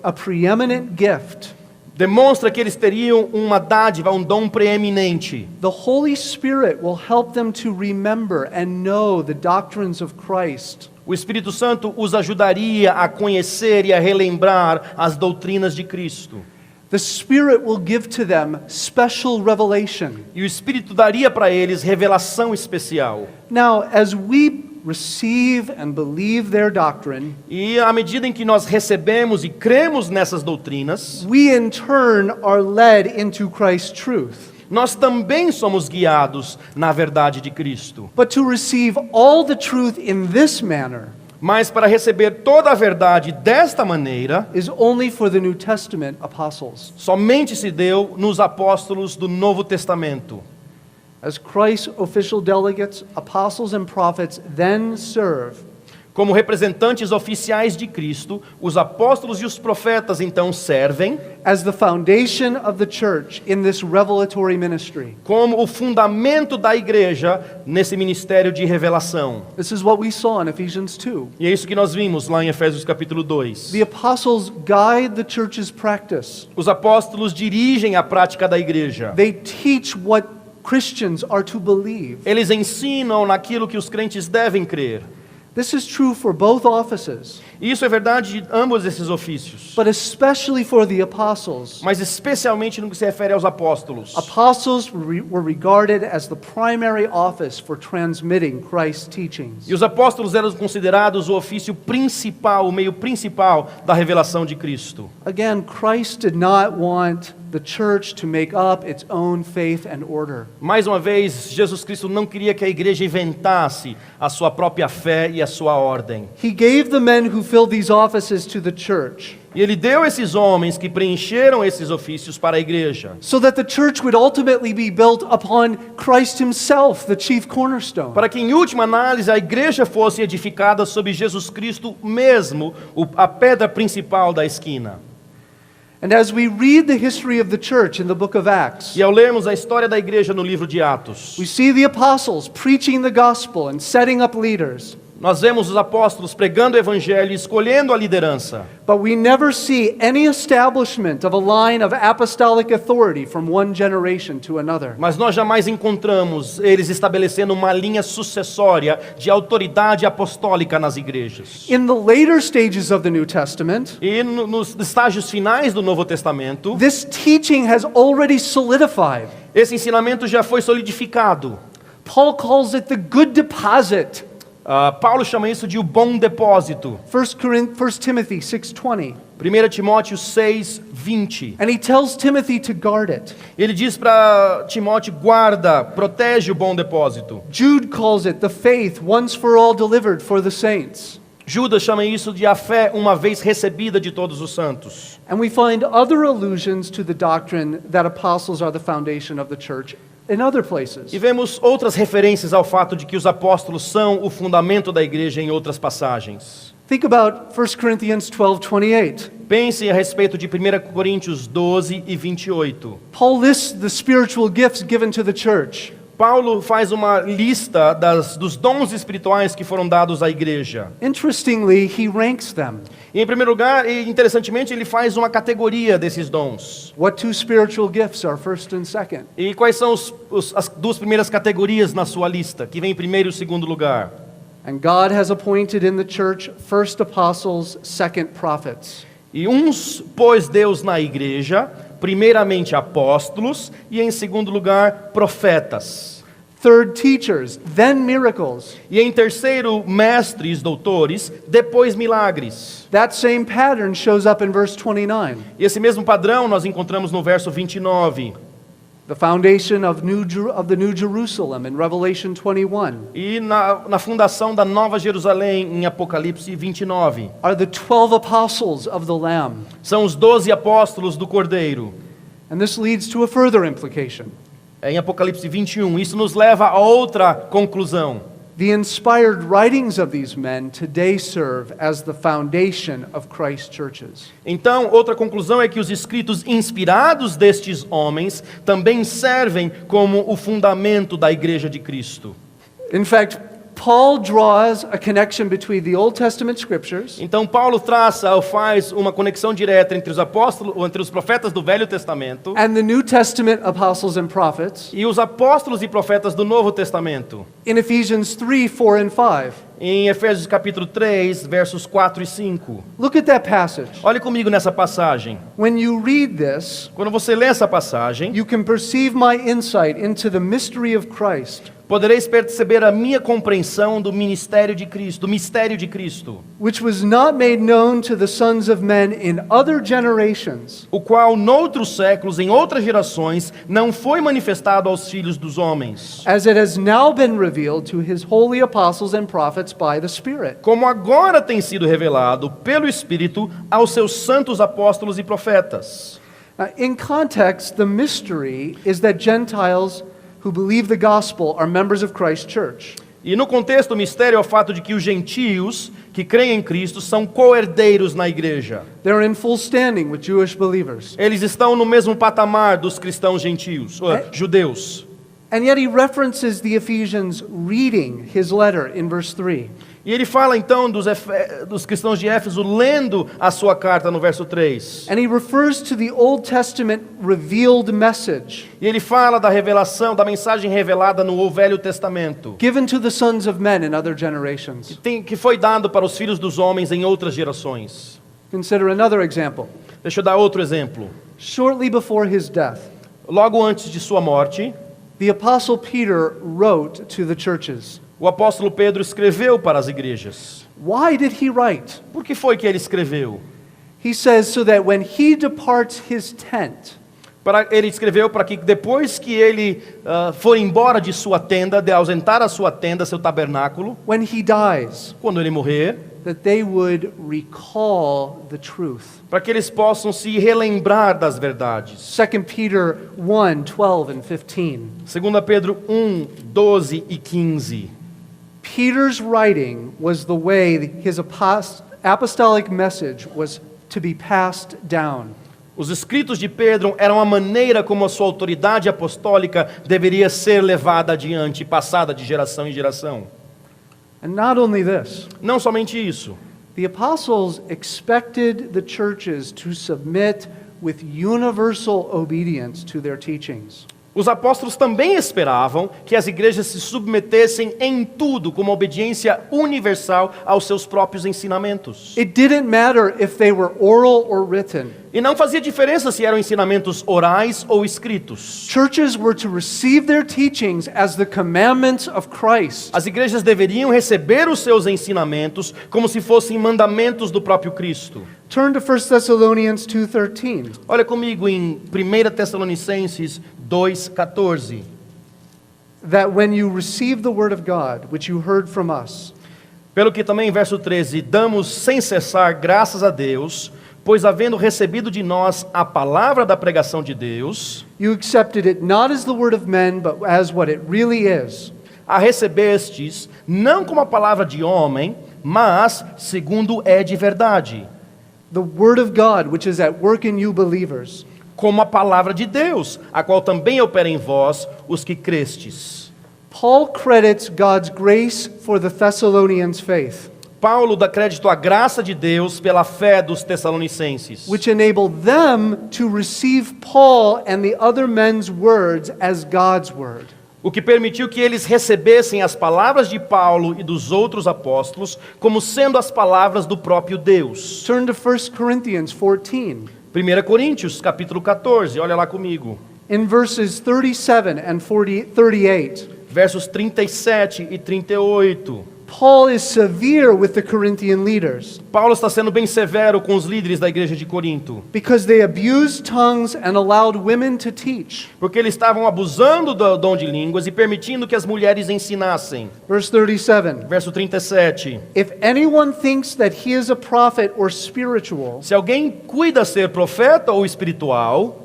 a preeminent gift. Demonstra que eles teriam uma dádiva, um dom preeminente. The Holy Spirit will help them to remember and know the doctrines of Christ. O Espírito Santo os ajudaria a conhecer e a relembrar as doutrinas de Cristo. The Spirit will give to them special revelation. E o Espírito daria para eles revelação especial. Now, as we receive and believe their doctrine, E à medida em que nós recebemos e cremos nessas doutrinas, we in turn are led into Christ's truth. nós também somos guiados na verdade de Cristo. But to receive all the truth in this manner Mas para receber toda a verdade desta maneira, is only for the New Testament apostles. somente se deu nos apóstolos do Novo Testamento. As Christ's official delegates, apostles and prophets then serve Como representantes oficiais de Cristo, os apóstolos e os profetas então servem as the foundation of the church in this revelatory ministry. como o fundamento da igreja nesse ministério de revelação. This is what we saw in Ephesians 2. E é isso que nós vimos lá em Efésios capítulo 2. The apostles guide the church's practice. Os apóstolos dirigem a prática da igreja. They teach what Christians are to believe. Eles ensinam naquilo que os crentes devem crer. This is true for both offices, E isso é verdade de ambos esses ofícios, but especially for the apostles. mas especialmente no que se refere aos apóstolos. Apostles were regarded as the primary office for transmitting Christ's teachings. E os apóstolos eram considerados o ofício principal, o meio principal da revelação de Cristo. Again, Christ did not want the church to make up its own faith and order. Mais uma vez, Jesus Cristo não queria que a igreja inventasse a sua própria fé e a sua ordem. He gave the men who filled these offices to the church E ele deu esses homens que preencheram esses ofícios para a igreja, so that the church would ultimately be built upon Christ himself, the chief cornerstone. para que em última análise a igreja fosse edificada sobre Jesus Cristo mesmo, a pedra principal da esquina. And as we read the history of the church in the book of Acts, E ao lermos a história da igreja no livro de Atos, we see the apostles preaching the gospel and setting up leaders. nós vemos os apóstolos pregando o evangelho e escolhendo a liderança. But we never see any establishment of a line of apostolic authority from one generation to another. Mas nós jamais encontramos eles estabelecendo uma linha sucessória de autoridade apostólica nas igrejas. In the later stages of the New Testament, E nos estágios finais do Novo Testamento, this teaching has already solidified. esse ensinamento já foi solidificado. Paul calls it the good deposit. Paulo chama isso de o bom depósito. 1 Timothy 6:20. 1 Timóteo 6:20. And he tells Timothy to guard it. Ele diz para Timóteo: guarda, protege o bom depósito. Jude calls it the faith once for all delivered for the saints. Judas chama isso de a fé uma vez recebida de todos os santos. And we find other allusions to the doctrine that apostles are the foundation of the church in other places. E vemos outras referências ao fato de que os apóstolos são o fundamento da igreja em outras passagens. Think about 1 Corinthians 12:28. Pense a respeito de 1 Coríntios 12 e 28. Paul lists the spiritual gifts given to the church. Paulo faz uma lista dos dons espirituais que foram dados à igreja. Interestingly, he ranks them. E, em primeiro lugar, e interessantemente, ele faz uma categoria desses dons. What two spiritual gifts are first and second? E quais são as duas primeiras categorias na sua lista, que vem em primeiro e segundo lugar? And God has appointed in the church first apostles, second prophets. E uns pôs Deus na igreja, primeiramente apóstolos, e em segundo lugar profetas. Third, teachers, then miracles. E em terceiro, mestres, doutores, depois milagres. That same pattern shows up in verse 29. E esse mesmo padrão nós encontramos no verso 29. The foundation of the New Jerusalem in Revelation 21 E na fundação da Nova Jerusalém, em Apocalipse 29. are the 12 apostles of the Lamb. São os 12 apóstolos do Cordeiro. And this leads to a further implication. Em Apocalipse 21. Isso nos leva a outra conclusão. The inspired writings of these men today serve as the foundation of Christ's churches. Então, outra conclusão é que os escritos inspirados destes homens também servem como o fundamento da igreja de Cristo. In fact, Paul draws a connection between the Old Testament scriptures Então Paulo traça ou faz uma conexão direta entre os apóstolos, ou entre os profetas do Velho Testamento and the New Testament apostles and prophets e os apóstolos e profetas do Novo Testamento. in Ephesians 3, 4, and 5. Em Efésios capítulo 3, versos 4 e 5. Look at that passage. Olhe comigo nessa passagem. When you read this, Quando você lê essa passagem, you can perceive my insight into the mystery of Christ, podereis perceber a minha compreensão do ministério de Cristo, do mistério de Cristo, which was not made known to the sons of men in other generations, o qual noutros séculos, em outras gerações, não foi manifestado aos filhos dos homens, as it has now been revealed to his holy apostles and prophets by the Spirit. como agora tem sido revelado pelo Espírito aos seus santos apóstolos e profetas. In context, the mystery is that Gentiles who believe the gospel are members of Christ's church. E no contexto, o mistério é o fato de que os gentios que creem em Cristo são co-herdeiros na igreja. They're in full standing with Jewish believers. Eles estão no mesmo patamar dos cristãos gentios, judeus. And yet he references the Ephesians reading his letter in verse 3. E ele fala então dos cristãos de Éfeso lendo a sua carta no verso 3. And he refers to the Old Testament revealed message E ele fala da revelação, da mensagem revelada no Velho Testamento, given to the sons of men in other generations. que foi dado para os filhos dos homens em outras gerações. Consider another example. Deixa eu dar outro exemplo. Shortly before his death, Logo antes de sua morte, the Apostle Peter wrote to the churches. o apóstolo Pedro escreveu para as igrejas. Why did he write? Por que foi que ele escreveu? He says, so that when he departs his tent, Ele escreveu para que depois que ele for embora de sua tenda, de ausentar a sua tenda, seu tabernáculo, when he dies, quando ele morrer, that they would recall the truth. para que eles possam se relembrar das verdades. 2 Peter 1, 12 and 15. 2 Pedro 1, 12 e 15. Peter's writing was the way his apostolic message was to be passed down. Os escritos de Pedro eram a maneira como a sua autoridade apostólica deveria ser levada adiante, passada de geração em geração. And not only this, Não somente isso. the apostles expected the churches to submit with universal obedience to their teachings. Os apóstolos também esperavam que as igrejas se submetessem em tudo com uma obediência universal aos seus próprios ensinamentos. It didn't matter if they were oral or written. E não fazia diferença se eram ensinamentos orais ou escritos. Churches were to receive their teachings as the commandments of Christ. As igrejas deveriam receber os seus ensinamentos como se fossem mandamentos do próprio Cristo. Turn to 1 Thessalonians 2:13. Olha comigo em 1 Tessalonicenses 2:14. That when you receive the word of God, which you heard from us, Pelo que também, verso 13, damos sem cessar graças a Deus, pois havendo recebido de nós a palavra da pregação de Deus, you accepted it not as the word of men, but as what it really is. a recebestes não como a palavra de homem, mas segundo é de verdade, The word of God, which is at work in you believers. como a palavra de Deus, a qual também opera em vós, os que crestes. Paul credits God's grace for the Thessalonians' faith, Paulo dá crédito à graça de Deus pela fé dos Tessalonicenses, which enabled them to receive Paul and the other men's words as God's word. o que permitiu que eles recebessem as palavras de Paulo e dos outros apóstolos como sendo as palavras do próprio Deus. Turn to 1 Corinthians 14. 1 Coríntios, capítulo 14, olha lá comigo. In verses 37 and 38, Versos 37 e 38. Paul is severe with the Corinthian leaders Paulo está sendo bem severo com os líderes da igreja de Corinto, because they abused tongues and allowed women to teach. porque eles estavam abusando do dom de línguas e permitindo que as mulheres ensinassem. Verse 37. Verso 37. If anyone thinks that he is a prophet or spiritual, Se alguém cuida ser profeta ou espiritual,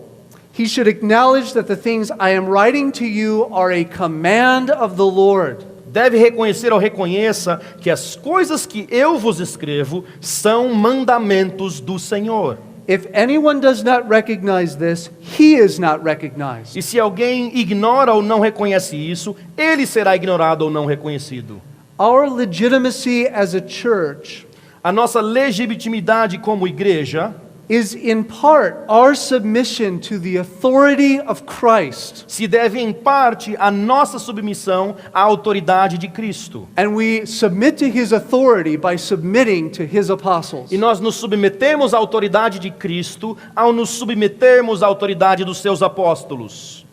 he should acknowledge that the things I am writing to you are a command of the Lord. deve reconhecer ou reconheça que as coisas que eu vos escrevo são mandamentos do Senhor. If anyone does not recognize this, he is not recognized. E se alguém ignora ou não reconhece isso, ele será ignorado ou não reconhecido. Our legitimacy as a church A nossa legitimidade como igreja is in part our submission to the authority of Christ. se deve em parte à nossa submissão à autoridade de Cristo. And we submit to his authority by submitting to his apostles. E nós nos submetemos à autoridade de Cristo ao nos submetermos à autoridade dos seus apóstolos.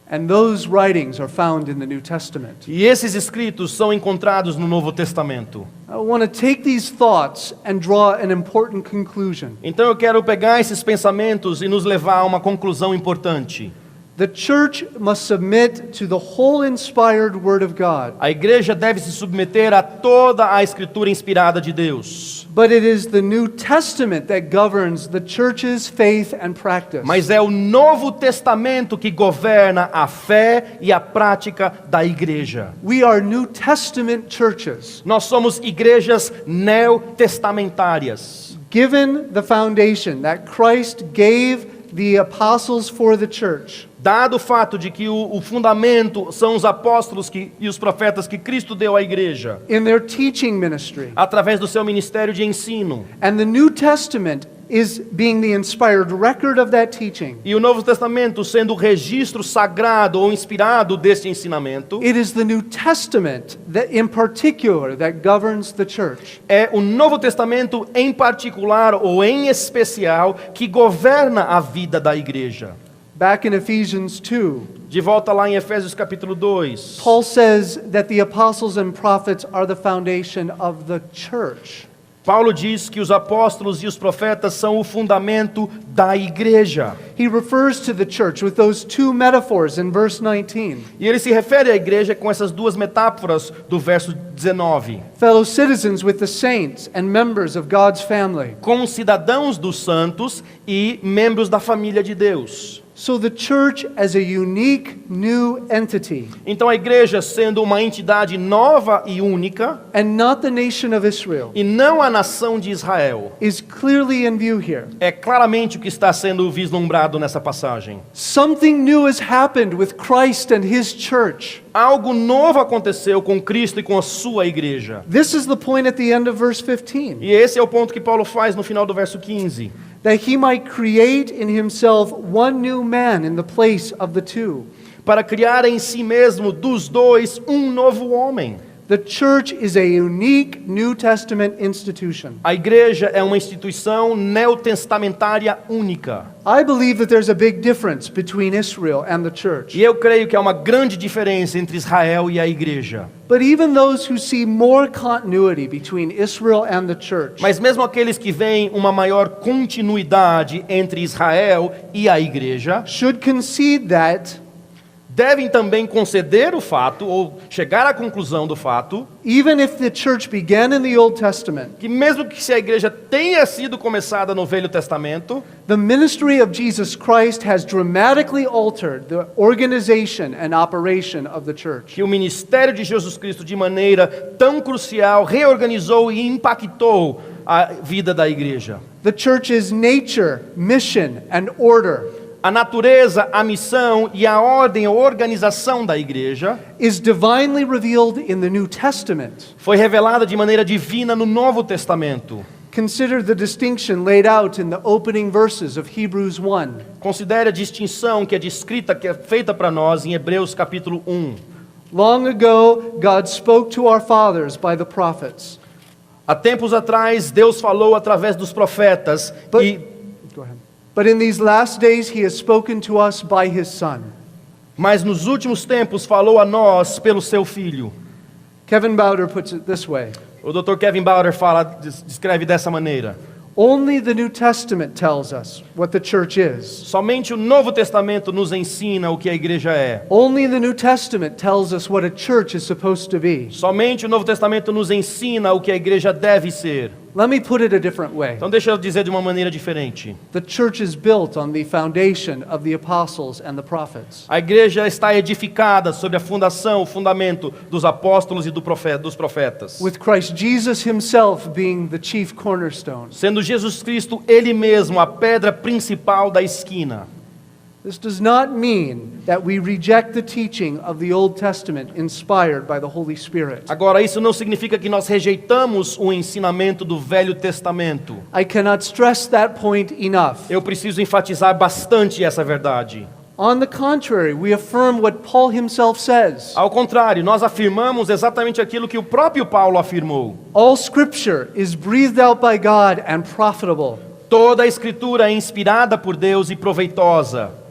And those writings are found in the New Testament. E esses escritos são encontrados no Novo Testamento. I want to take these thoughts and draw an important conclusion. Então eu quero pegar esses pensamentos e nos levar a uma conclusão importante. The church must submit to the whole inspired Word of God. A igreja deve se submeter a toda a escritura inspirada de Deus. But it is the New Testament that governs the church's faith and practice. Mas é o Novo Testamento que governa a fé e a prática da igreja. We are New Testament churches, Nós somos igrejas neotestamentárias. given the foundation that Christ gave the apostles for the church. Dado o fato de que o fundamento são os apóstolos e os profetas que Cristo deu à igreja, In their teaching ministry. através do seu ministério de ensino. And the New Testament is being the inspired record of that teaching. E o Novo Testamento sendo o registro sagrado ou inspirado deste ensinamento, It is the New Testament that in particular that governs the church. é o Novo Testamento em particular ou em especial que governa a vida da igreja. Back in Ephesians 2, De volta lá em Efésios capítulo 2, Paul says that the apostles and prophets are the foundation of the church. Paulo diz que os apóstolos e os profetas são o fundamento da igreja. He refers to the church with those two metaphors in verse 19. E ele se refere à igreja com essas duas metáforas do verso 19. Fellow citizens with the saints and members of God's family. Como cidadãos dos santos e membros da família de Deus. So the church as a unique new entity Então a igreja sendo uma entidade nova e única, and not the nation of Israel e não a nação de Israel, is clearly in view here. é claramente o que está sendo vislumbrado nessa passagem. Something new has happened with Christ and his church. Algo novo aconteceu com Cristo e com a sua igreja. This is the point at the end of verse 15. E esse é o ponto que Paulo faz no final do verso 15. That he might create in himself one new man in the place of the two. Para criar em si mesmo dos dois um novo homem. The church is a unique New Testament institution. A igreja é uma instituição neotestamentária única. I believe that there's a big difference between Israel and the church. E eu creio que há uma grande diferença entre Israel e a igreja. But even those who see more continuity between Israel and the church Mas mesmo aqueles que veem uma maior continuidade entre Israel e a igreja, should concede that devem também conceder o fato, ou chegar à conclusão do fato, even if the church began in the Old Testament, que mesmo que se a igreja tenha sido começada no Velho Testamento, the ministry of Jesus Christ has dramatically altered the organization and operation of the church. que o ministério de Jesus Cristo de maneira tão crucial reorganizou e impactou a vida da igreja. The church's nature, mission, and order A natureza, a missão e a ordem, a organização da igreja is divinely revealed in the New Testament. foi revelada de maneira divina no Novo Testamento. Consider the distinction laid out in the opening verses of Hebrews 1. Considere a distinção que é descrita, que é feita para nós em Hebreus capítulo 1. Long ago, God spoke to our fathers by the prophets. Há tempos atrás, Deus falou através dos profetas Go ahead. But in these last days, he has spoken to us by his Son. mas nos últimos tempos falou a nós pelo seu Filho. Kevin Bowder puts it this way. O Dr. Kevin Bauer descreve dessa maneira. Only the New Testament tells us what the church is. Somente o Novo Testamento nos ensina o que a igreja é. Only the New Testament tells us what a church is supposed to be. Somente o Novo Testamento nos ensina o que a igreja deve ser. Let me put it a different way. Então deixa eu dizer de uma maneira diferente. The church is built on the foundation of the apostles and the prophets. A igreja está edificada sobre a fundação, o fundamento dos apóstolos e dos profetas. With Christ Jesus himself being the chief cornerstone. Sendo Jesus Cristo ele mesmo a pedra principal da esquina. This does not mean that we reject the teaching of the Old Testament inspired by the Holy Spirit. Agora, isso não significa que nós rejeitamos o ensinamento do Velho Testamento. I cannot stress that point enough. Eu preciso enfatizar bastante essa verdade. On the contrary, we affirm what Paul himself says. Ao contrário, nós afirmamos exatamente aquilo que o próprio Paulo afirmou. All scripture is breathed out by God and profitable. Toda a Escritura é inspirada por Deus e proveitosa.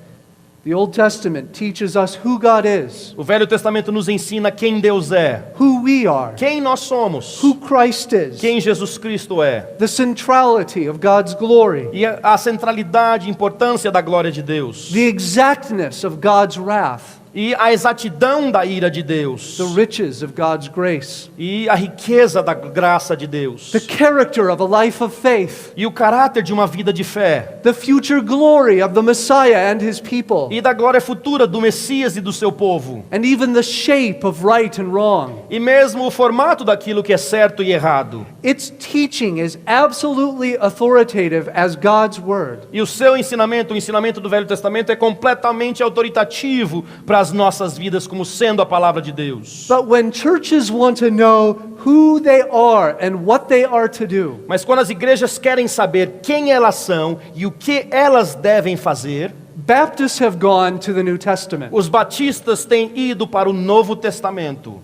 The Old Testament teaches us who God is, O Velho Testamento nos ensina quem Deus é, who we are, quem nós somos, who Christ is, quem Jesus Cristo é, the centrality of God's glory, e a centralidade e importância da glória de Deus, the exactness of God's wrath, e a exatidão da ira de Deus, the riches of God's grace, e a riqueza da graça de Deus, the character of a life of faith, e o caráter de uma vida de fé, the future glory of the Messiah and his people, e da glória futura do Messias e do seu povo, and even the shape of right and wrong. e mesmo o formato daquilo que é certo e errado. Its teaching is absolutely authoritative as God's word. E o seu ensinamento, o ensinamento do Velho Testamento é completamente autoritativo para as nossas vidas como sendo a palavra de Deus. But when churches want to know who they are and what they are to do, Mas quando as igrejas querem saber quem elas são e o que elas devem fazer, Baptists have gone to the New Testament. os batistas têm ido para o Novo Testamento.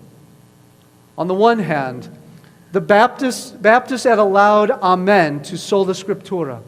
On the one hand, the Baptists had allowed amen to sola scriptura.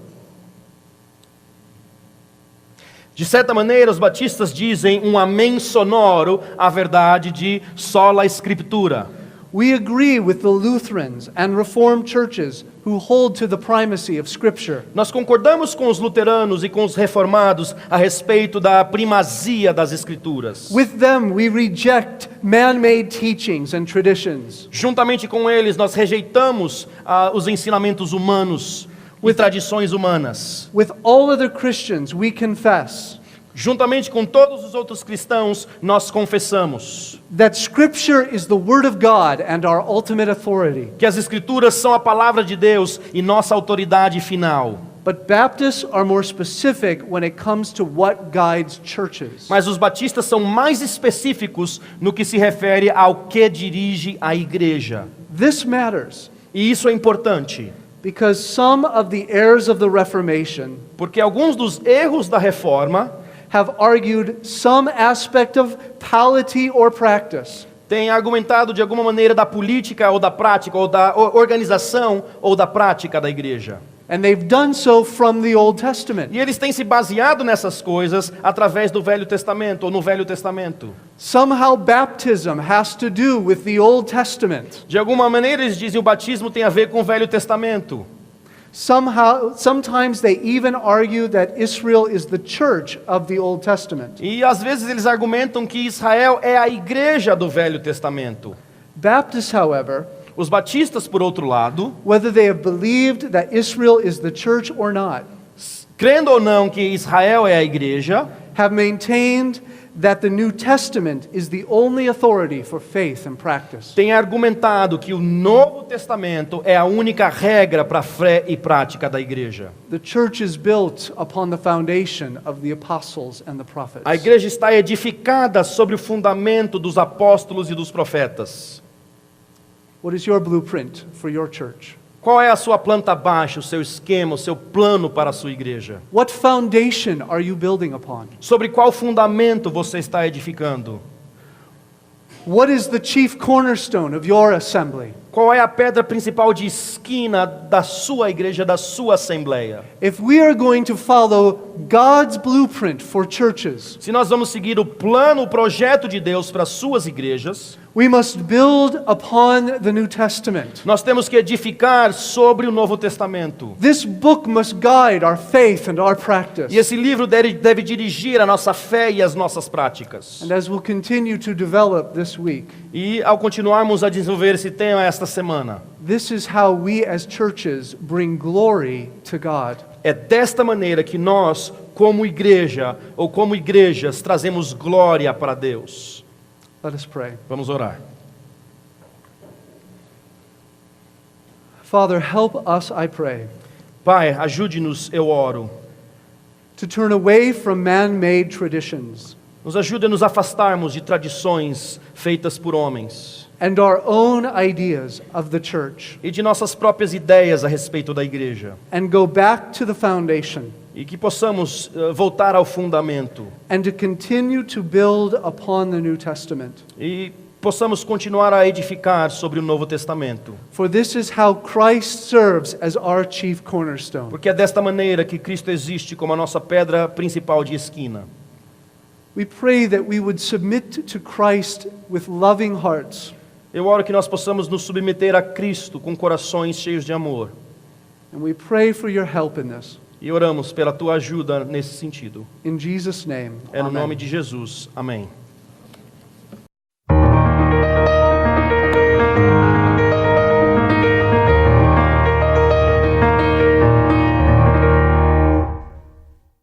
De certa maneira, os batistas dizem um amém sonoro à verdade de sola escritura. We agree with the Lutherans and Reformed churches who hold to the primacy of Scripture. Nós concordamos com os luteranos e com os reformados a respeito da primazia das escrituras. With them, we reject man-made teachings and traditions. Juntamente com eles, nós rejeitamos os ensinamentos humanos e tradições humanas. With all other Christians, we confess Juntamente com todos os outros cristãos, nós confessamos that Scripture is the Word of God and our ultimate authority. que as escrituras são a palavra de Deus e nossa autoridade final. But Baptists are more specific when it comes to what guides churches. Mas os batistas são mais específicos no que se refere ao que dirige a igreja. This matters E isso é importante, because some of the errors of the Reformation porque alguns dos erros da reforma have argued some aspect of polity or practice. têm argumentado de alguma maneira da política ou da prática, ou da organização ou da prática da igreja. And they've done so from the Old Testament. E eles têm se baseado nessas coisas através do Velho Testamento, ou no Velho Testamento. Somehow baptism has to do with the Old Testament. De alguma maneira eles dizem o batismo tem a ver com o Velho Testamento. Sometimes they even argue that Israel is the church of the Old Testament. E às vezes eles argumentam que Israel é a igreja do Velho Testamento. Baptists, however, Os batistas, por outro lado, whether they have believed that Israel is the church or not, crendo ou não que Israel é a igreja, have maintained that the New Testament is the only authority for faith and practice. têm argumentado que o Novo Testamento é a única regra para a fé e prática da igreja. The church is built upon the foundation of the apostles and the prophets. A igreja está edificada sobre o fundamento dos apóstolos e dos profetas. What is your blueprint for your church? Qual é a sua planta baixa, o seu esquema, o seu plano para a sua igreja? What foundation are you building upon? Sobre qual fundamento você está edificando? What is the chief cornerstone of your assembly? Qual é a pedra principal de esquina da sua igreja, da sua assembleia? If we are going to follow God's blueprint for churches, Se nós vamos seguir o plano, o projeto de Deus para as suas igrejas, we must build upon the New Testament. nós temos que edificar sobre o Novo Testamento. This book must guide our faith and our practice. E esse livro deve dirigir a nossa fé e as nossas práticas. And as we'll continue to develop this week, E ao continuarmos a desenvolver esse tema esta nesta semana. This is how we as churches bring glory to God. É desta maneira que nós, como igreja, ou como igrejas, trazemos glória para Deus. Let us pray. Vamos orar. Father, help us, I pray, Pai, ajude-nos, eu oro. to turn away from man-made traditions Nos ajude a nos afastarmos de tradições feitas por homens and our own ideas of the church e de nossas próprias ideias a respeito da igreja. and go back to the foundation E que possamos voltar ao fundamento and to continue to build upon the New Testament. e possamos continuar a edificar sobre o Novo Testamento. For this is how Christ serves as our chief cornerstone. Porque é desta maneira que Cristo existe como a nossa pedra principal de esquina. We pray that we would submit to Christ with loving hearts, Eu oro que nós possamos nos submeter a Cristo com corações cheios de amor. and we pray for your help in this. E oramos pela tua ajuda nesse sentido. In Jesus' name, É no amen. nome de Jesus. Amém.